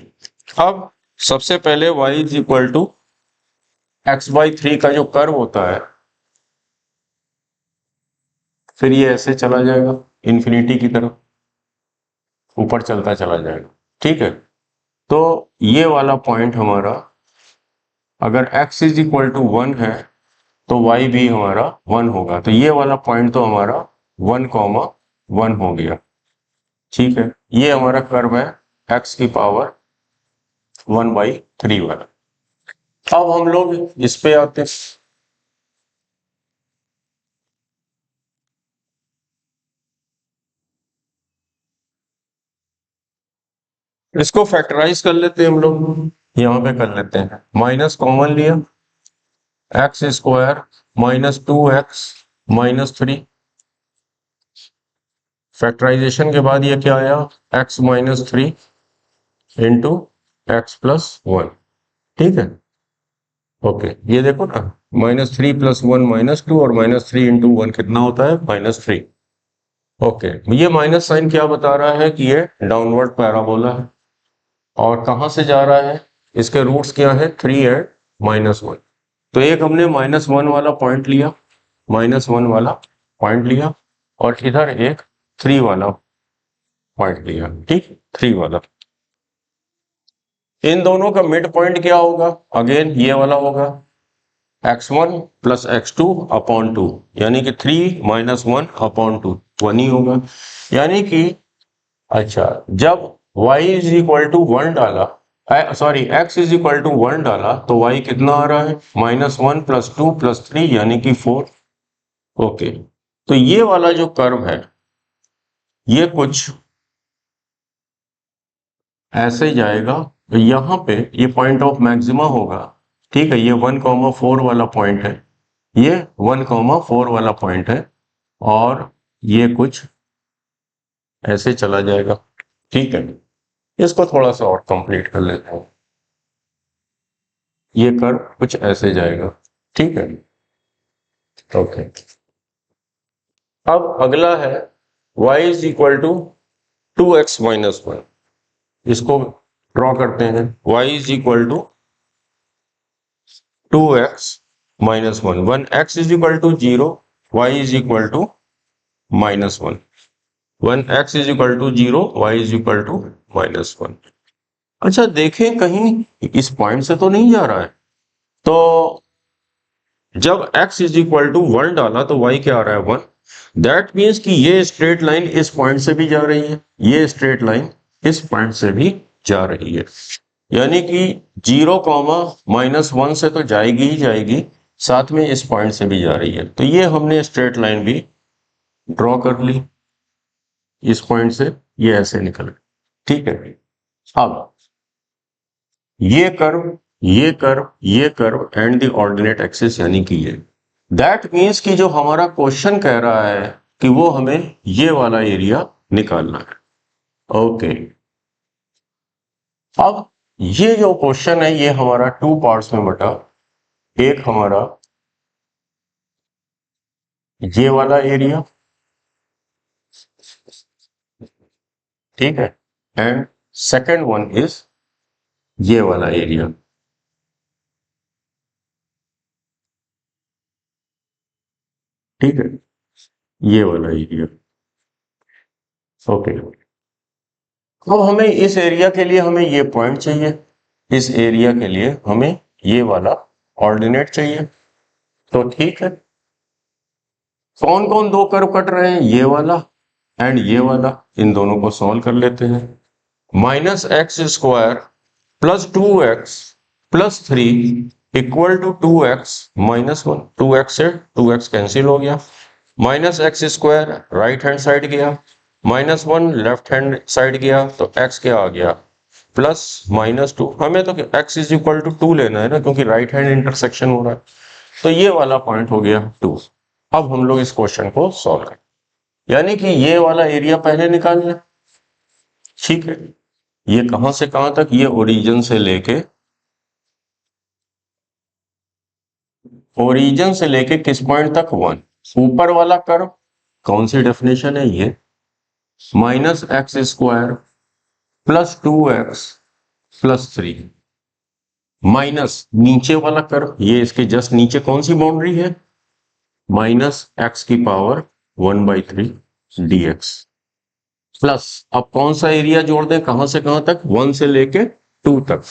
अब सबसे पहले y is equal to x/3 का जो कर्व होता है, फिर ये ऐसे चला जाएगा इन्फिनिटी की तरफ, ऊपर चलता चला जाएगा, ठीक है। तो ये वाला पॉइंट हमारा, अगर x इज इक्वल टू 1 है तो y भी हमारा 1 होगा। तो ये वाला पॉइंट तो हमारा 1,1 हो गया, ठीक है। ये हमारा कर्व है x की पावर 1/3 वाला। अब हम लोग इस पे आते हैं। इसको फैक्टराइज कर लेते हैं हम लोग, यहां पे कर लेते हैं। माइनस कॉमन लिया, x square minus 2x minus 3। Factorization के बाद ये क्या आया, x minus 3 into x plus 1, ठीक है। ओके, ये देखो ना, -3 + 1 -2 और -3 इंटू 1 कितना होता है, -3। ओके, ये माइनस साइन क्या बता रहा है कि ये डाउनवर्ड पैराबोला है। और कहां से जा रहा है, इसके रूट्स क्या है, 3 एंड -1। तो एक हमने -1 वाला पॉइंट लिया, -1 वाला पॉइंट लिया, और इधर एक 3 वाला पॉइंट लिया, ठीक, 3 वाला। इन दोनों का मिड पॉइंट क्या होगा, अगेन ये वाला होगा, x1 + x2 अपॉन 2, यानी कि 3 - 1 अपॉन 2, 1 ही होगा। यानी कि अच्छा, जब y इज इक्वल टू 1 डाला, sorry x is equal to 1 डाला, तो y कितना आ रहा है, -1 + 2 + 3 यानी कि 4। ओके, तो ये वाला जो कर्व है ये कुछ ऐसे जाएगा। तो यहां पे ये पॉइंट ऑफ मैक्सिमा होगा, ठीक है। ये 1,4 वाला पॉइंट है, ये 1,4 वाला पॉइंट है, और ये कुछ ऐसे चला जाएगा, ठीक है। इसको थोड़ा सा और कंप्लीट कर लेते हैं। ये कर्व कुछ ऐसे जाएगा, ठीक है। ओके, अब अगला है y is equal to 2x minus 1। इसको ड्रॉ करते हैं। y is equal to 2x minus 1, 1x is equal to 0, y is equal to minus 1, 1x is equal to 0, y is equal to minus 1। अच्छा देखें कहीं इस point से तो नहीं जा रहा है, तो जब x इज इक्वल टू 1 डाला तो y क्या आ रहा है 1। दैट मीन्स कि ये स्ट्रेट लाइन इस पॉइंट से भी जा रही है, ये स्ट्रेट लाइन इस पॉइंट से भी जा रही है, यानी कि 0 कॉमा माइनस 1 से तो जाएगी ही जाएगी, साथ में इस पॉइंट से भी जा रही है। तो ये हमने स्ट्रेट लाइन भी ड्रॉ कर ली, इस पॉइंट से ये ऐसे निकल गई, ठीक है। अब ये कर्व, ये कर्व, ये curve and the ordinate axis, यानी कि ये, दैट मीन्स कि जो हमारा क्वेश्चन कह रहा है कि वो हमें ये वाला एरिया निकालना है। ओके, अब ये जो क्वेश्चन है ये हमारा 2 पार्ट्स में बटा। एक हमारा ये वाला एरिया, ठीक है, एंड सेकेंड वन इज ये वाला एरिया। ठीक है, ये वाला एरिया। ओके, अब हमें इस एरिया के लिए हमें ये पॉइंट चाहिए, इस एरिया के लिए हमें ये वाला ऑर्डिनेट चाहिए। तो ठीक है, कौन कौन दो कर्व कट रहे हैं, ये वाला एंड ये वाला, इन दोनों को सॉल्व कर लेते हैं। Minus x square plus 2x plus 3 equal to 2x minus 1, 2x से 2x कैंसिल हो गया, minus x square right hand side गया, माइनस 1 लेफ्ट हैंड साइड गया, तो x क्या आ गया प्लस माइनस 2। हमें तो x इज इक्वल टू 2 लेना है ना, क्योंकि राइट हैंड इंटरसेक्शन हो रहा है, तो ये वाला पॉइंट हो गया 2। अब हम लोग इस क्वेश्चन को सॉल्व करें, यानी कि ये वाला एरिया पहले निकाल लें। ठीक है, ये कहां से कहां तक, ये ओरिजिन से लेके, ओरिजिन से लेके किस पॉइंट तक 1। ऊपर वाला कर्व कौन सी डेफिनेशन है, ये minus x square plus 2x plus 3, minus नीचे वाला कर्व, ये इसके जस्ट नीचे कौन सी बाउंड्री है, माइनस एक्स की पावर 1/3 dx, प्लस अब कौन सा एरिया जोड़ दें, कहां से कहां तक, 1 से लेके 2 तक,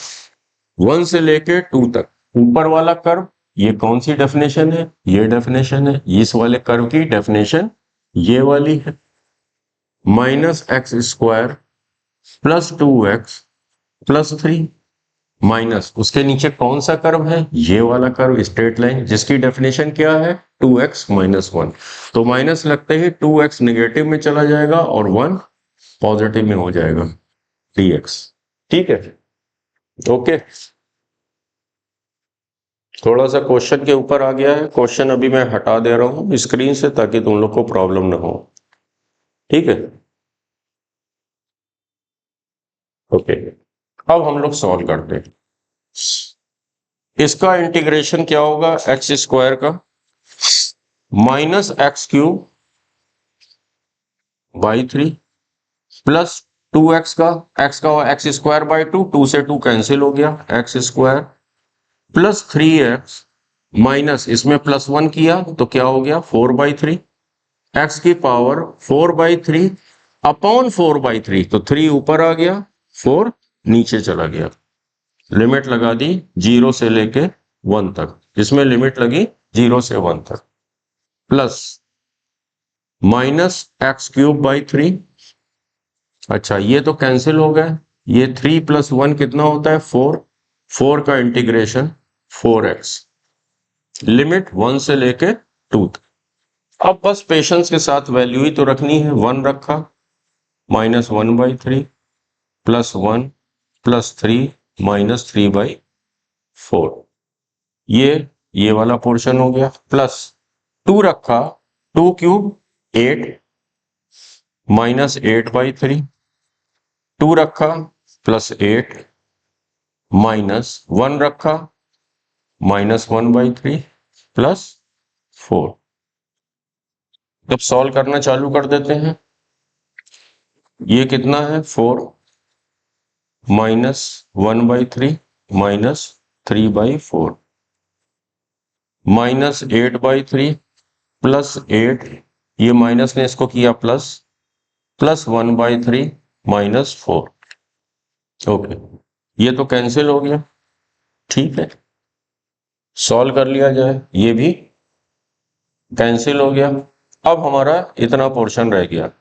1 से लेके 2 तक। ऊपर वाला कर्व ये कौन सी डेफिनेशन है, ये डेफिनेशन है, इस वाले कर्व की डेफिनेशन ये वाली है, minus x square plus 2x plus 3, minus उसके नीचे कौन सा कर्व है, ये वाला कर्व स्ट्रेट लाइन, जिसकी डेफिनेशन क्या है 2x माइनस 1। तो माइनस लगते ही 2x नेगेटिव में चला जाएगा और 1 पॉजिटिव में हो जाएगा dx। ठीक है, ओके। थोड़ा सा क्वेश्चन के ऊपर आ गया है, क्वेश्चन अभी मैं हटा दे रहा हूं स्क्रीन से ताकि तुम लोग को प्रॉब्लम ना हो। ठीक है, ओके, अब हम लोग सॉल्व करते हैं। इसका इंटीग्रेशन क्या होगा, एक्स स्क्वायर का minus x cube by 3 plus 2x का, x का एक्स स्क्वायर बाई 2, 2 से 2 कैंसिल हो गया, x square plus 3x minus इसमें प्लस 1 किया तो क्या हो गया 4/3, x की पावर 4/3 अपॉन 4/3, तो 3 ऊपर आ गया 4 नीचे चला गया, लिमिट लगा दी 0 से लेके 1 तक, इसमें लिमिट लगी 0 से 1 तक, plus minus x cube by 3। अच्छा ये तो कैंसिल हो गया, ये 3 प्लस 1 कितना होता है 4, 4 का इंटीग्रेशन 4x, लिमिट 1 से लेके 2 तक। अब बस पेशेंस के साथ वैल्यू ही तो रखनी है, 1 रखा, माइनस 1/3 प्लस 1 प्लस 3 माइनस 3/4, ये वाला पोर्शन हो गया, प्लस 2 रखा, 2 क्यूब 8 माइनस 8/3, 2 रखा प्लस 8 माइनस 1 रखा माइनस 1/3 प्लस 4, अब सॉल्व करना चालू कर देते हैं। ये कितना है 4 माइनस 1/3 माइनस 3/4 माइनस 8/3 प्लस 8, ये माइनस ने इसको किया प्लस, प्लस 1/3 माइनस 4। ओके, ये तो कैंसिल हो गया। ठीक है, सॉल्व कर लिया जाए, ये भी कैंसिल हो गया। अब हमारा इतना पोर्शन रह गया।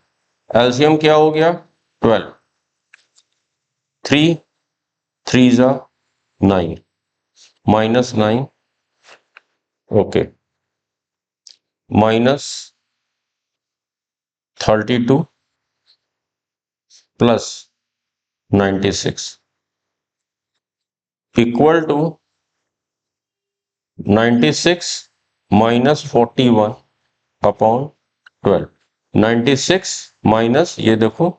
एलसीएम क्या हो गया 12, 3 3 जा 9 माइनस 9, okay, minus 32 plus 96 equal to 96 minus 41 upon 12। 96 minus ये देखो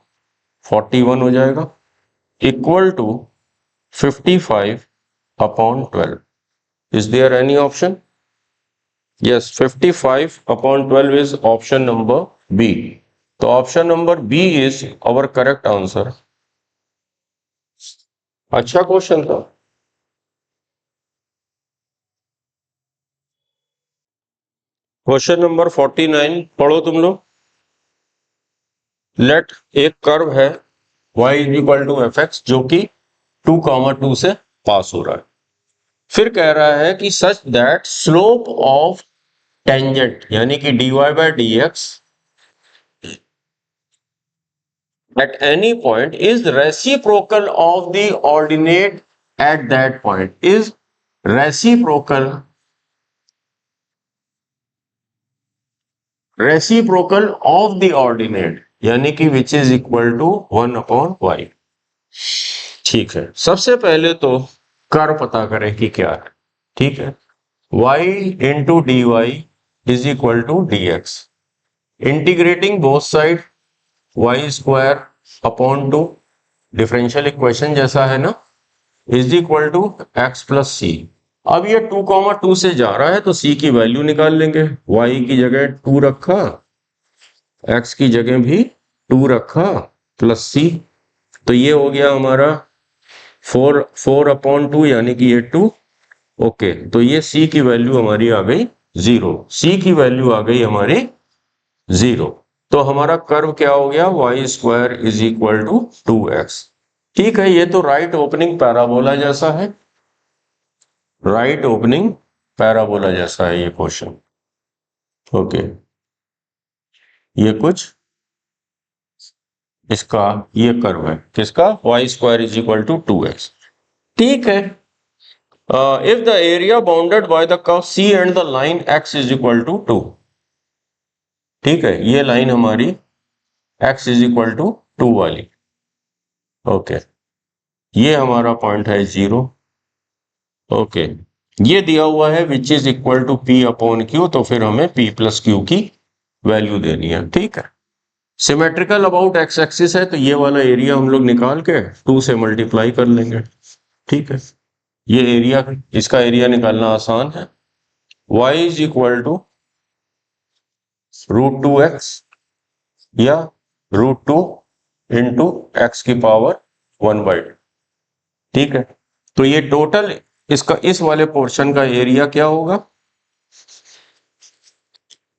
41 हो जाएगा equal to 55 upon 12। Is there any option? Yes, 55 upon 12 is option number B. तो option number B is our correct answer. अच्छा क्वेश्चन था। क्वेश्चन नंबर 49 पढ़ो तुम लोग। लेट एक कर्व है y equal to f x जो कि 2, 2 से पास हो रहा है। फिर कह रहा है कि such that slope of tangent यानी कि dy by dx at any point is reciprocal of the ordinate at that point, is reciprocal of the ordinate यानी कि which is equal to 1 upon y। ठीक है, सबसे पहले तो कर्व पता करें कि क्या है। ठीक है, y into d y is equal to d x, integrating both side y square upon 2, differential equation जैसा है ना, is equal to x plus c. अब ये 2, 2 से जा रहा है तो c की वैल्यू निकाल लेंगे। y की जगह 2 रखा, x की जगह भी 2 रखा प्लस c, तो ये हो गया हमारा 4 अपॉन 2 यानी कि ये 2। ओके, तो ये c की वैल्यू हमारी आ गई 0, c की वैल्यू आ गई हमारी 0। तो हमारा कर्व क्या हो गया y square is equal to 2x। ठीक है, ये तो राइट ओपनिंग पैराबोला जैसा है, राइट ओपनिंग पैराबोला जैसा है ये क्वेश्चन। ओके, ये कुछ इसका ये कर्व है किसका, y square is equal to 2x। ठीक है, if the area bounded by the curve C and the line x is equal to 2। ठीक है, ये लाइन हमारी x इज इक्वल टू 2 वाली। ओके, ये हमारा पॉइंट है 0। ओके, ये दिया हुआ है which is equal to p upon q, तो फिर हमें p प्लस क्यू की वैल्यू देनी है। ठीक है, सिमेट्रिकल अबाउट एक्स एक्सिस है तो ये वाला एरिया हम लोग निकाल के 2 से मल्टीप्लाई कर लेंगे। ठीक है, ये एरिया, इसका एरिया निकालना आसान है। y is equal to √2x या √2 इंटू एक्स की पावर 1/2। ठीक है, तो ये टोटल इसका इस वाले पोर्शन का एरिया क्या होगा,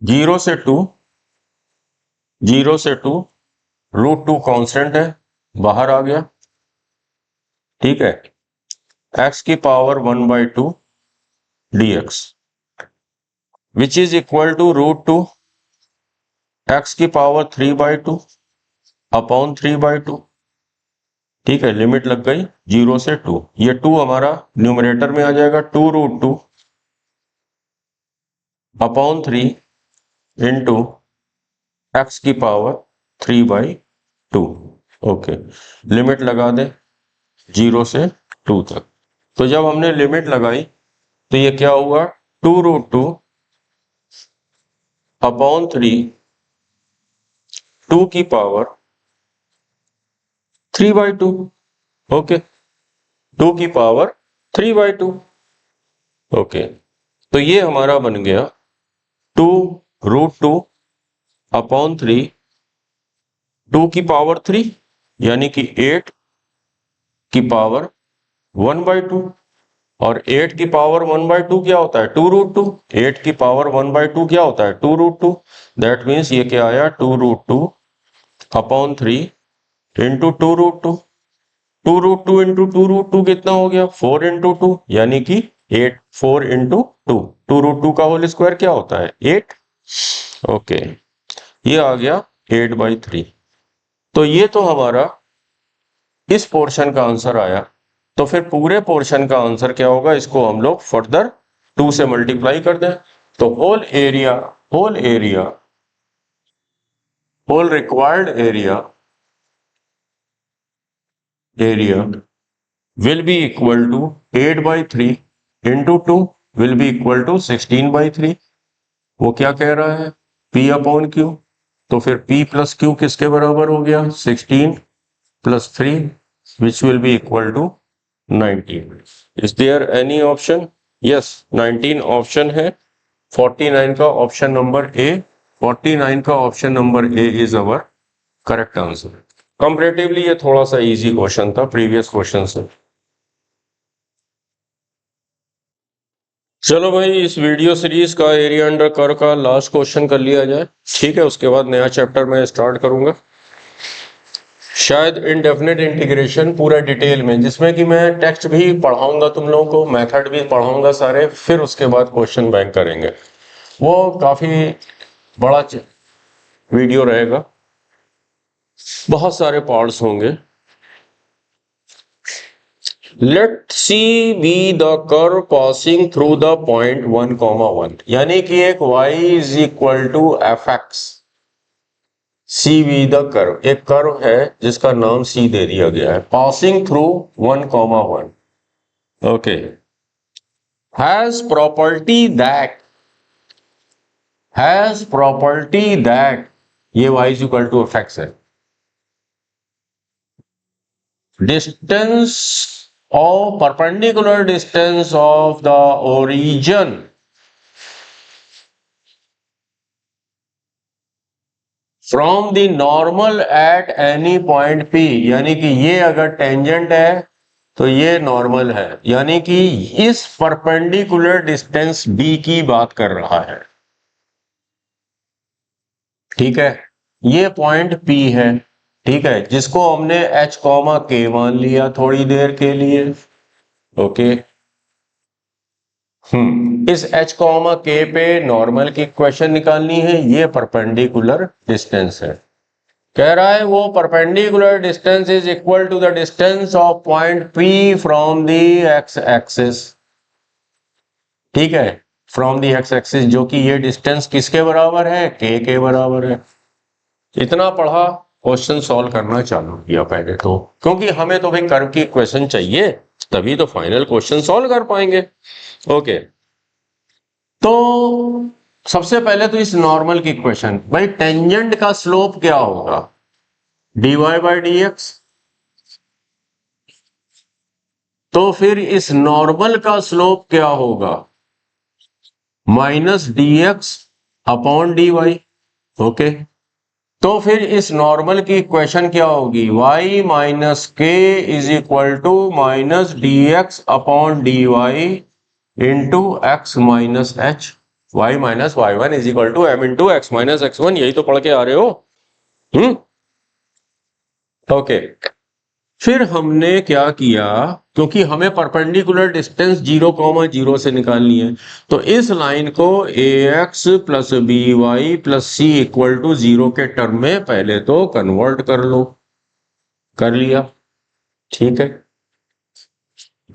0 से 2, 0 से 2, √2 कांस्टेंट है बाहर आ गया। ठीक है, x की power 1/2 dx which is equal to √2 x की पावर 3/2 अपॉन 3/2। ठीक है, लिमिट लग गई 0 से 2, ये 2 हमारा न्यूमरेटर में आ जाएगा, 2√2 अपॉन 3 इंटू एक्स की पावर 3/2। ओके, लिमिट लगा दे 0 से 2 तक। तो जब हमने लिमिट लगाई तो ये क्या हुआ, 2√2 अपॉन 3, 2 की पावर 3/2। ओके, 2 की पावर 3/2। ओके, तो ये हमारा बन गया 2√2 अपॉन 3 2 की पावर 3 यानी कि 8 की पावर 1/2 और 8 की पावर 1/2 क्या होता है 2√2। 8 की पावर 1/2 क्या होता है 2√2। दैट मीन्स ये क्या आया 2√2 अपॉन 3 इंटू 2√2। 2√2 इंटू 2√2 कितना हो गया 4 इंटू 2 यानी कि 8 4 इंटू 2 2√2 का होल स्क्वायर क्या होता है 8। ओके ये आ गया 8/3। तो ये तो हमारा इस पोर्शन का आंसर आया। तो फिर पूरे पोर्शन का आंसर क्या होगा इसको हम लोग फर्दर 2 से मल्टीप्लाई कर दें। तो whole required area will be equal to 8/3 into 2 will be equal to 16/3। वो क्या कह रहा है P अपॉन Q। तो फिर P प्लस Q किसके बराबर हो गया 16 plus 3 which will be equal to 19। Is there any option? Yes, 19 option है। 49 का ऑप्शन नंबर ए 49 का option number A is our correct answer. Comparatively ये थोड़ा सा इजी क्वेश्चन था प्रीवियस क्वेश्चन से। चलो भाई इस वीडियो सीरीज का एरिया अंडर कर्व का लास्ट क्वेश्चन कर लिया जाए, ठीक है। उसके बाद नया चैप्टर मैं स्टार्ट करूंगा, शायद इनडेफिनेट इंटीग्रेशन पूरा डिटेल में, जिसमें कि मैं टेक्स्ट भी पढ़ाऊंगा तुम लोगों को, मेथड भी पढ़ाऊंगा सारे, फिर उसके बाद क्वेश्चन बैंक करेंगे। वो काफी बड़ा वीडियो रहेगा, बहुत सारे पार्ट्स होंगे। Let C be the curve passing through the point 1,1 यानी कि एक y is equal to f x. C be the curve, एक कर्व है जिसका नाम सी दे दिया गया है, passing through 1,1। Okay, has property that ये y is equal to f x है। Distance of perpendicular distance of the origin from the normal at any point P, यानी कि ये अगर टेंजेंट है तो ये नॉर्मल है, यानी कि इस परपेंडिकुलर डिस्टेंस B की बात कर रहा है, ठीक है। ये पॉइंट P है, ठीक है, जिसको हमने H, K मान लिया थोड़ी देर के लिए। ओके इस H, K पे नॉर्मल की इक्वेशन निकालनी है, ये परपेंडिकुलर डिस्टेंस है। कह रहा है वो perpendicular distance is equal to the distance of point P from the x axis, ठीक है, फ्रॉम द एक्स एक्सिस, जो कि ये डिस्टेंस किसके बराबर है K के बराबर है। इतना पढ़ा, क्वेश्चन सॉल्व करना चालू किया पहले तो, क्योंकि हमें तो भाई कर्व की इक्वेशन चाहिए, तभी तो फाइनल क्वेश्चन सॉल्व कर पाएंगे। ओके तो सबसे पहले तो इस नॉर्मल की इक्वेशन, भाई टेंजेंट का स्लोप क्या होगा dy/dx, तो फिर इस नॉर्मल का स्लोप क्या होगा -dx अपॉन dy। ओके तो फिर इस नॉर्मल की इक्वेशन क्या होगी y minus k is equal to -dx upon dy into x minus h, y minus y1 is equal to m into x minus x1, यही तो पढ़ के आ रहे हो। ओके फिर हमने क्या किया, क्योंकि हमें परपेंडिकुलर डिस्टेंस 0,0 से निकालनी है, तो इस लाइन को ax plus by plus c equal to 0 के टर्म में पहले तो कन्वर्ट कर लो, कर लिया, ठीक है।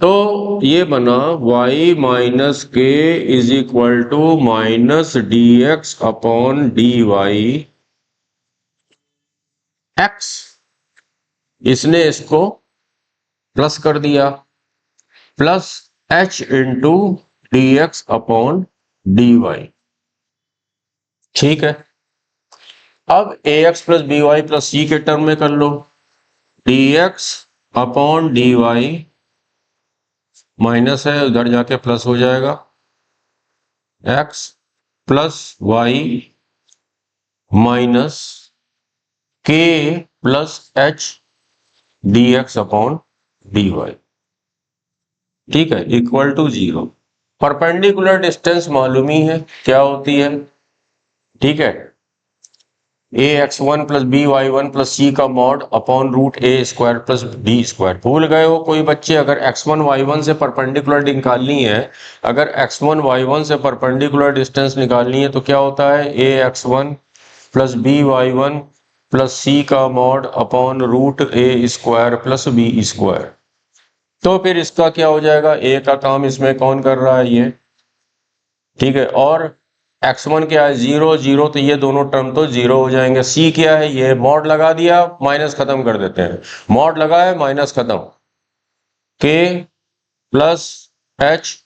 तो ये बना y minus k is equal to -dx upon dy x, इसने इसको प्लस कर दिया, plus h into d x upon d y, ठीक है। अब ax plus b y plus c के टर्म में कर लो, dx upon d y, minus है उधर जाके प्लस हो जाएगा, x plus y minus k plus h d x upon d y, ठीक है, इक्वल टू 0। परपेंडिकुलर डिस्टेंस मालूम ही है क्या होती है, ठीक है, a x one plus b y one plus c का mod upon root a square plus b square. भूल गए हो कोई बच्चे, अगर एक्स वन वाई वन से परपेंडिकुलर निकालनी है, अगर एक्स वन वाई वन से परपेंडिकुलर डिस्टेंस निकालनी है तो क्या होता है, a x one plus b y one plus c का mod upon root a square plus b square. तो फिर इसका क्या हो जाएगा, ए का काम इसमें कौन कर रहा है, ये, ठीक है, और x1 क्या है 0 0, तो ये दोनों टर्म तो 0 हो जाएंगे। c क्या है, ये मॉड लगा दिया, माइनस खत्म कर देते हैं, मॉड लगा है माइनस खत्म, k plus h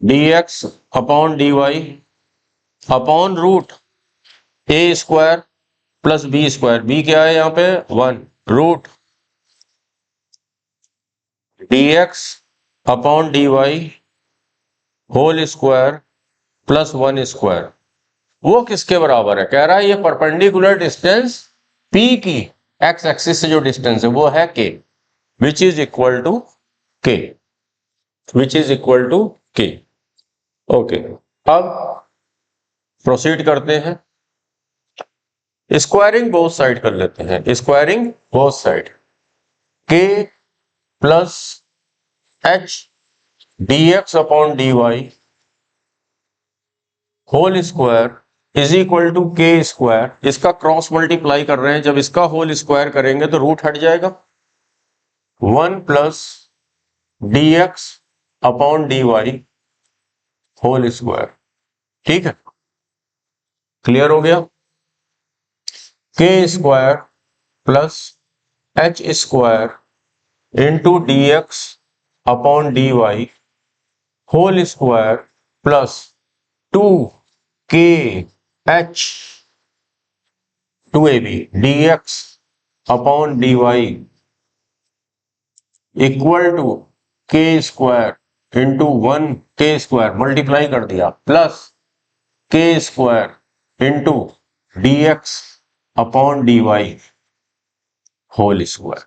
d x upon d y upon root a square plus b square. B क्या है यहाँ पे 1, root d x upon d y whole square plus 1 square. वो किसके बराबर है, कह रहा है ये परपेंडिकुलर डिस्टेंस P की एक्स एक्सिस से जो डिस्टेंस है वो है K, which is equal to K, which is equal to K। Okay, अब प्रोसीड करते हैं, स्क्वायरिंग बोथ साइड कर लेते हैं, squaring both side, K plus h d x upon d y whole square is equal to k square. इसका cross multiply कर रहे हैं, जब इसका होल स्क्वायर करेंगे तो रूट हट जाएगा, 1 plus d x upon d y whole square, ठीक है, क्लियर हो गया। K square plus h square into d x upon d y whole square plus 2 k h 2ab d x upon d y equal to k square into 1 k square multiply कर दिया plus k square into d x upon d y whole square,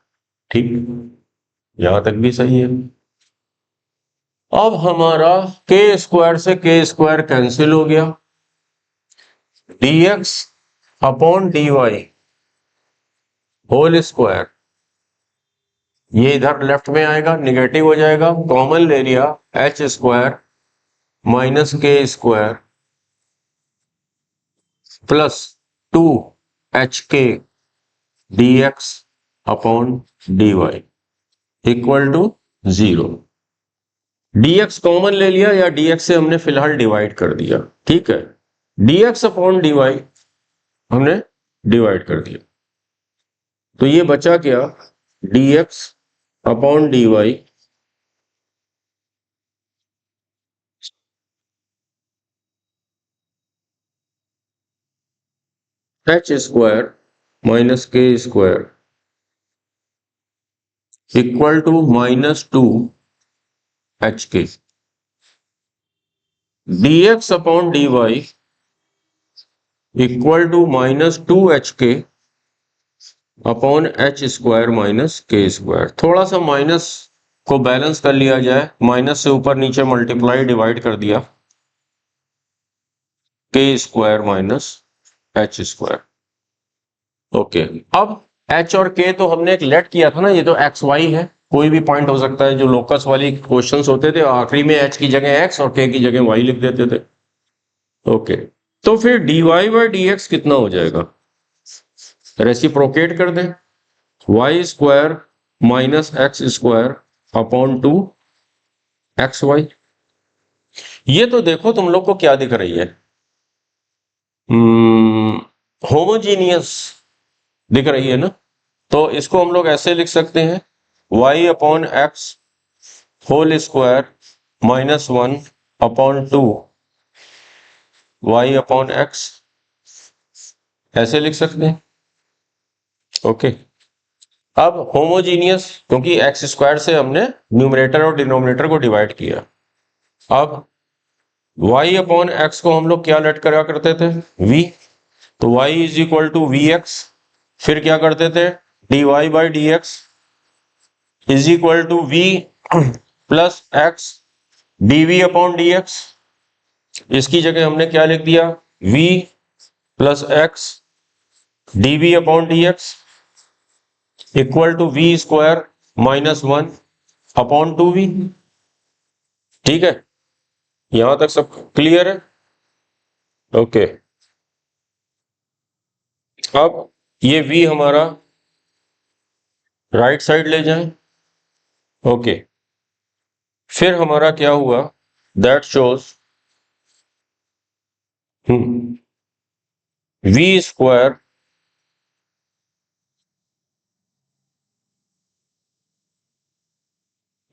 ठीक, यहां तक भी सही है। अब हमारा के स्क्वायर से के स्क्वायर कैंसिल हो गया, dx upon dy whole square, ये इधर लेफ्ट में आएगा, निगेटिव हो जाएगा, कॉमन ले लिया, h square minus k square plus 2hk dx upon dy equal to 0। dx common ले लिया या dx से हमने फिलहाल डिवाइड कर दिया, ठीक है, dx अपॉन dy हमने डिवाइड कर दिया, तो ये बचा क्या, dx upon dy h square minus k square equal to minus 2hk dx upon dy equal to minus 2hk upon h square minus k square. थोड़ा सा माइनस को बैलेंस कर लिया जाए, माइनस से ऊपर नीचे मल्टीप्लाई डिवाइड कर दिया, के square minus H square. Okay, अब एच और के तो हमने एक लेट किया था ना, ये तो एक्स वाई है, कोई भी पॉइंट हो सकता है, जो लोकस वाली क्वेश्चंस होते थे आखिरी में एच की जगह एक्स और के की जगह वाई लिख देते थे। ओके, तो फिर dy बाई डी एक्स कितना हो जाएगा, रेसिप्रोकेट कर दें, y square minus x square upon 2xy। ये तो देखो तुम लोग को क्या दिख रही है, होमोजीनियस दिख रही है ना, तो इसको हम लोग ऐसे लिख सकते हैं, y upon x whole square minus 1 upon 2 y upon x, ऐसे लिख सकते हैं। ओके, अब होमोजीनियस, क्योंकि एक्स स्क्वायर से हमने न्यूमरेटर और डिनोमिनेटर को डिवाइड किया, अब y अपॉन एक्स को हम लोग क्या लेट करा करते थे, v, तो y is equal to v x, फिर क्या करते थे, dy by d x is equal to v plus x dv upon dx। इसकी जगह हमने क्या लिख दिया, v plus x dv upon dx equal to v square minus 1 upon 2v। ठीक है, यहां तक सब क्लियर है? ओके, अब ये v हमारा राइट साइड ले जाएं। ओके, फिर हमारा क्या हुआ, दैट शोज वी स्क्वायर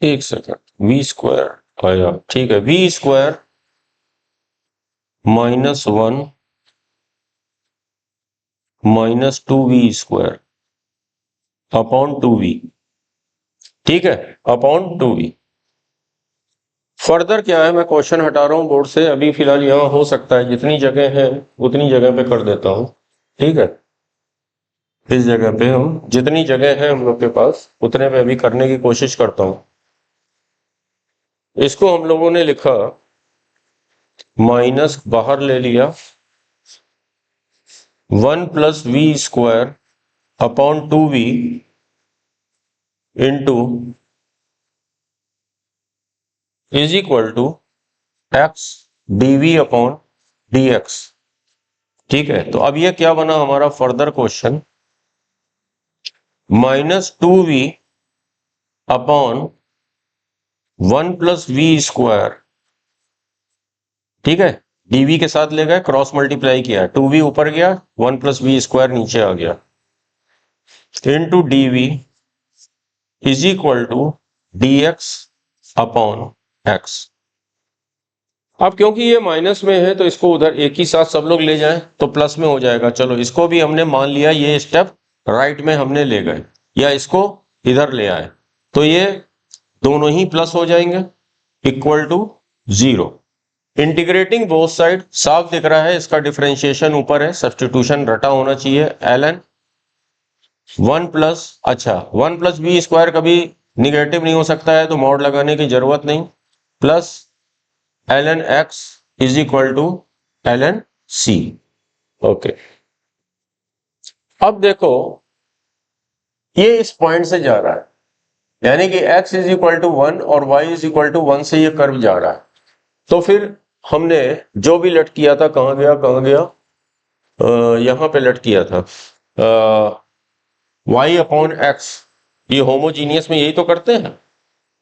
एक सेकंड, वी स्क्वायर आया, ठीक है, v square minus 1 minus 2v square upon 2v। ठीक है, अपॉन 2v। फर्दर क्या है, मैं क्वेश्चन हटा रहा हूं बोर्ड से, अभी फिलहाल यहां हो सकता है जितनी जगह है उतनी जगह पे कर देता हूं। ठीक है, इस जगह पे हम जितनी जगह है हम लोग के पास उतने पे अभी करने की कोशिश करता हूं। इसको हम लोगों ने लिखा, माइनस बाहर ले लिया, 1 plus v square upon 2v into is equal to x dv upon dx। ठीक है, तो अब ये क्या बना हमारा further question, minus 2v upon 1 plus v square. ठीक है, dv के साथ ले गए, क्रॉस मल्टीप्लाई किया, 2v ऊपर गया, 1 प्लस वी स्क्वायर नीचे आ गया, into dv is equal to dx upon x। अब क्योंकि ये माइनस में है तो इसको उधर एक ही साथ सब लोग ले जाएं तो प्लस में हो जाएगा। चलो इसको भी हमने मान लिया, ये स्टेप राइट में हमने ले गए, या इसको इधर ले आए, तो ये दोनों ही प्लस हो जाएंगे, equal to 0। Integrating both side, साफ दिख रहा है इसका डिफरेंशिएशन ऊपर है, सब्स्टिट्यूशन रटा होना चाहिए, ln 1 प्लस, अच्छा 1 प्लस बी स्क्वायर कभी निगेटिव नहीं हो सकता है तो मॉड लगाने की जरूरत नहीं, plus ln x is equal to ln c। Okay, अब देखो ये इस पॉइंट से जा रहा है, यानी कि x इज इक्वल टू 1 और y इज इक्वल टू 1 से ये कर्व जा रहा है, तो फिर हमने जो भी लट किया था, कहां गया कहां गया, यहां पे लट किया था, y अपॉन एक्स, ये होमोजीनियस में यही तो करते हैं,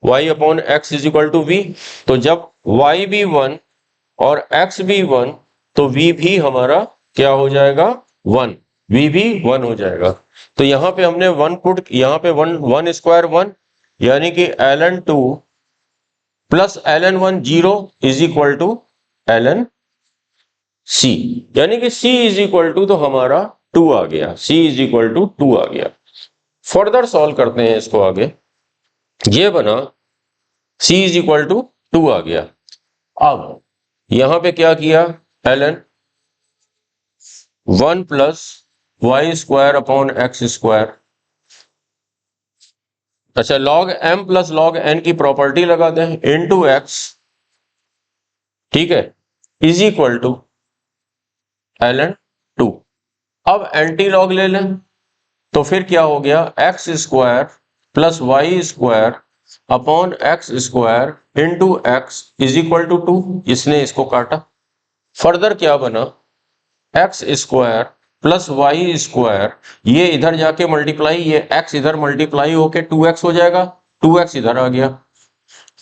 y upon x is equal to v. तो जब y भी 1 और x भी 1 तो v भी हमारा क्या हो जाएगा, 1, v भी 1 हो जाएगा। तो यहां पे हमने 1 पुट, यहां पे 1 स्क्वायर 1, यानी कि ln 2 plus ln 1 0 is equal to ln c, यानी कि c इज इक्वल टू, तो हमारा 2 आ गया, c इज इक्वल टू 2 आ गया। फर्दर सॉल्व करते हैं इसको आगे, ये बना c इज इक्वल टू 2 आ गया। अब यहां पे क्या किया, ln 1 plus y square upon x square, अच्छा log m plus log n की प्रॉपर्टी लगा दें, इनटू एक्स, ठीक है, इज इक्वल टू ln 2। अब एंटी लॉग ले लें तो फिर क्या हो गया, x square plus y square upon x square into x is equal to 2, इसने इसको काटा। फर्दर क्या बना, x square plus y square, ये इधर जाके मल्टीप्लाई, ये एक्स इधर मल्टीप्लाई होके 2x हो जाएगा, 2x इधर आ गया।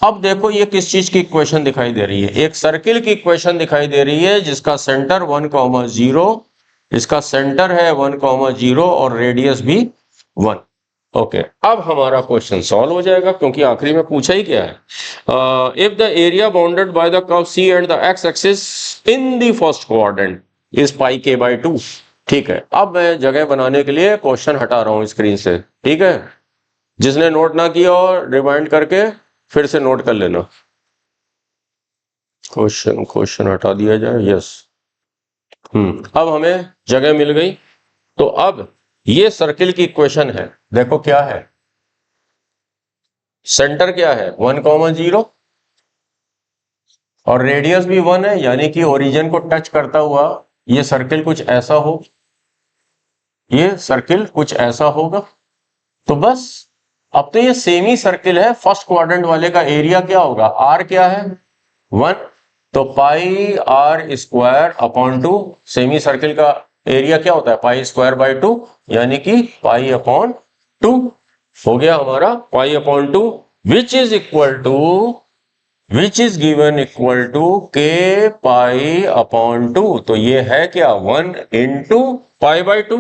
अब देखो ये किस चीज की इक्वेशन दिखाई दे रही है, एक सर्किल की इक्वेशन दिखाई दे रही है जिसका सेंटर 1,0, इसका सेंटर है 1,0 और रेडियस भी 1। ओके, अब हमारा क्वेश्चन सॉल्व हो जाएगा, क्योंकि आखिरी में पूछा ही क्या है, if the area bounded by the curve c and the x axis in the first quadrant is pi k by 2। ठीक है, अब मैं जगह बनाने के लिए क्वेश्चन हटा रहा हूं स्क्रीन से। ठीक है, जिसने नोट ना किया और रिमाइंड करके फिर से नोट कर लेना। क्वेश्चन हटा दिया जाए, यस। अब हमें जगह मिल गई। तो अब ये सर्किल की इक्वेशन है, देखो क्या है, सेंटर क्या है 1,0 और रेडियस भी 1 है, यानी कि ओरिजिन को टच करता हुआ ये सर्किल कुछ ऐसा हो, ये सर्किल कुछ ऐसा होगा। तो बस अब तो ये सेमी सर्किल है, फर्स्ट क्वाड्रेंट वाले का एरिया क्या होगा, आर क्या है 1, तो pi r square upon 2, semi circle का एरिया क्या होता है पाई स्क्वायर बाय 2, यानी कि पाई अपॉन 2 हो गया हमारा pi upon 2, which is given equal to k pi upon 2। तो ये है क्या 1 into pi by 2,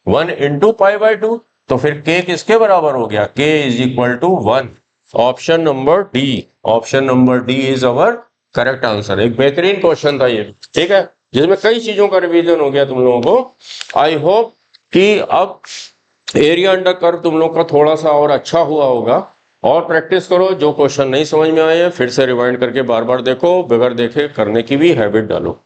1 into pi by 2। तो फिर के किसके बराबर हो गया, k is equal to 1। Option number d is our correct answer. एक बेहतरीन क्वेश्चन था ये, ठीक है, जिसमें कई चीजों का रिवीजन हो गया तुम लोगों को। आई होप कि अब एरिया अंडर कर्व तुम लोग का थोड़ा सा और अच्छा हुआ होगा। और प्रैक्टिस करो, जो क्वेश्चन नहीं समझ में आए हैं फिर से रिवाइंड करके बार बार देखो, बगैर देखे करने की भी हैबिट डालो।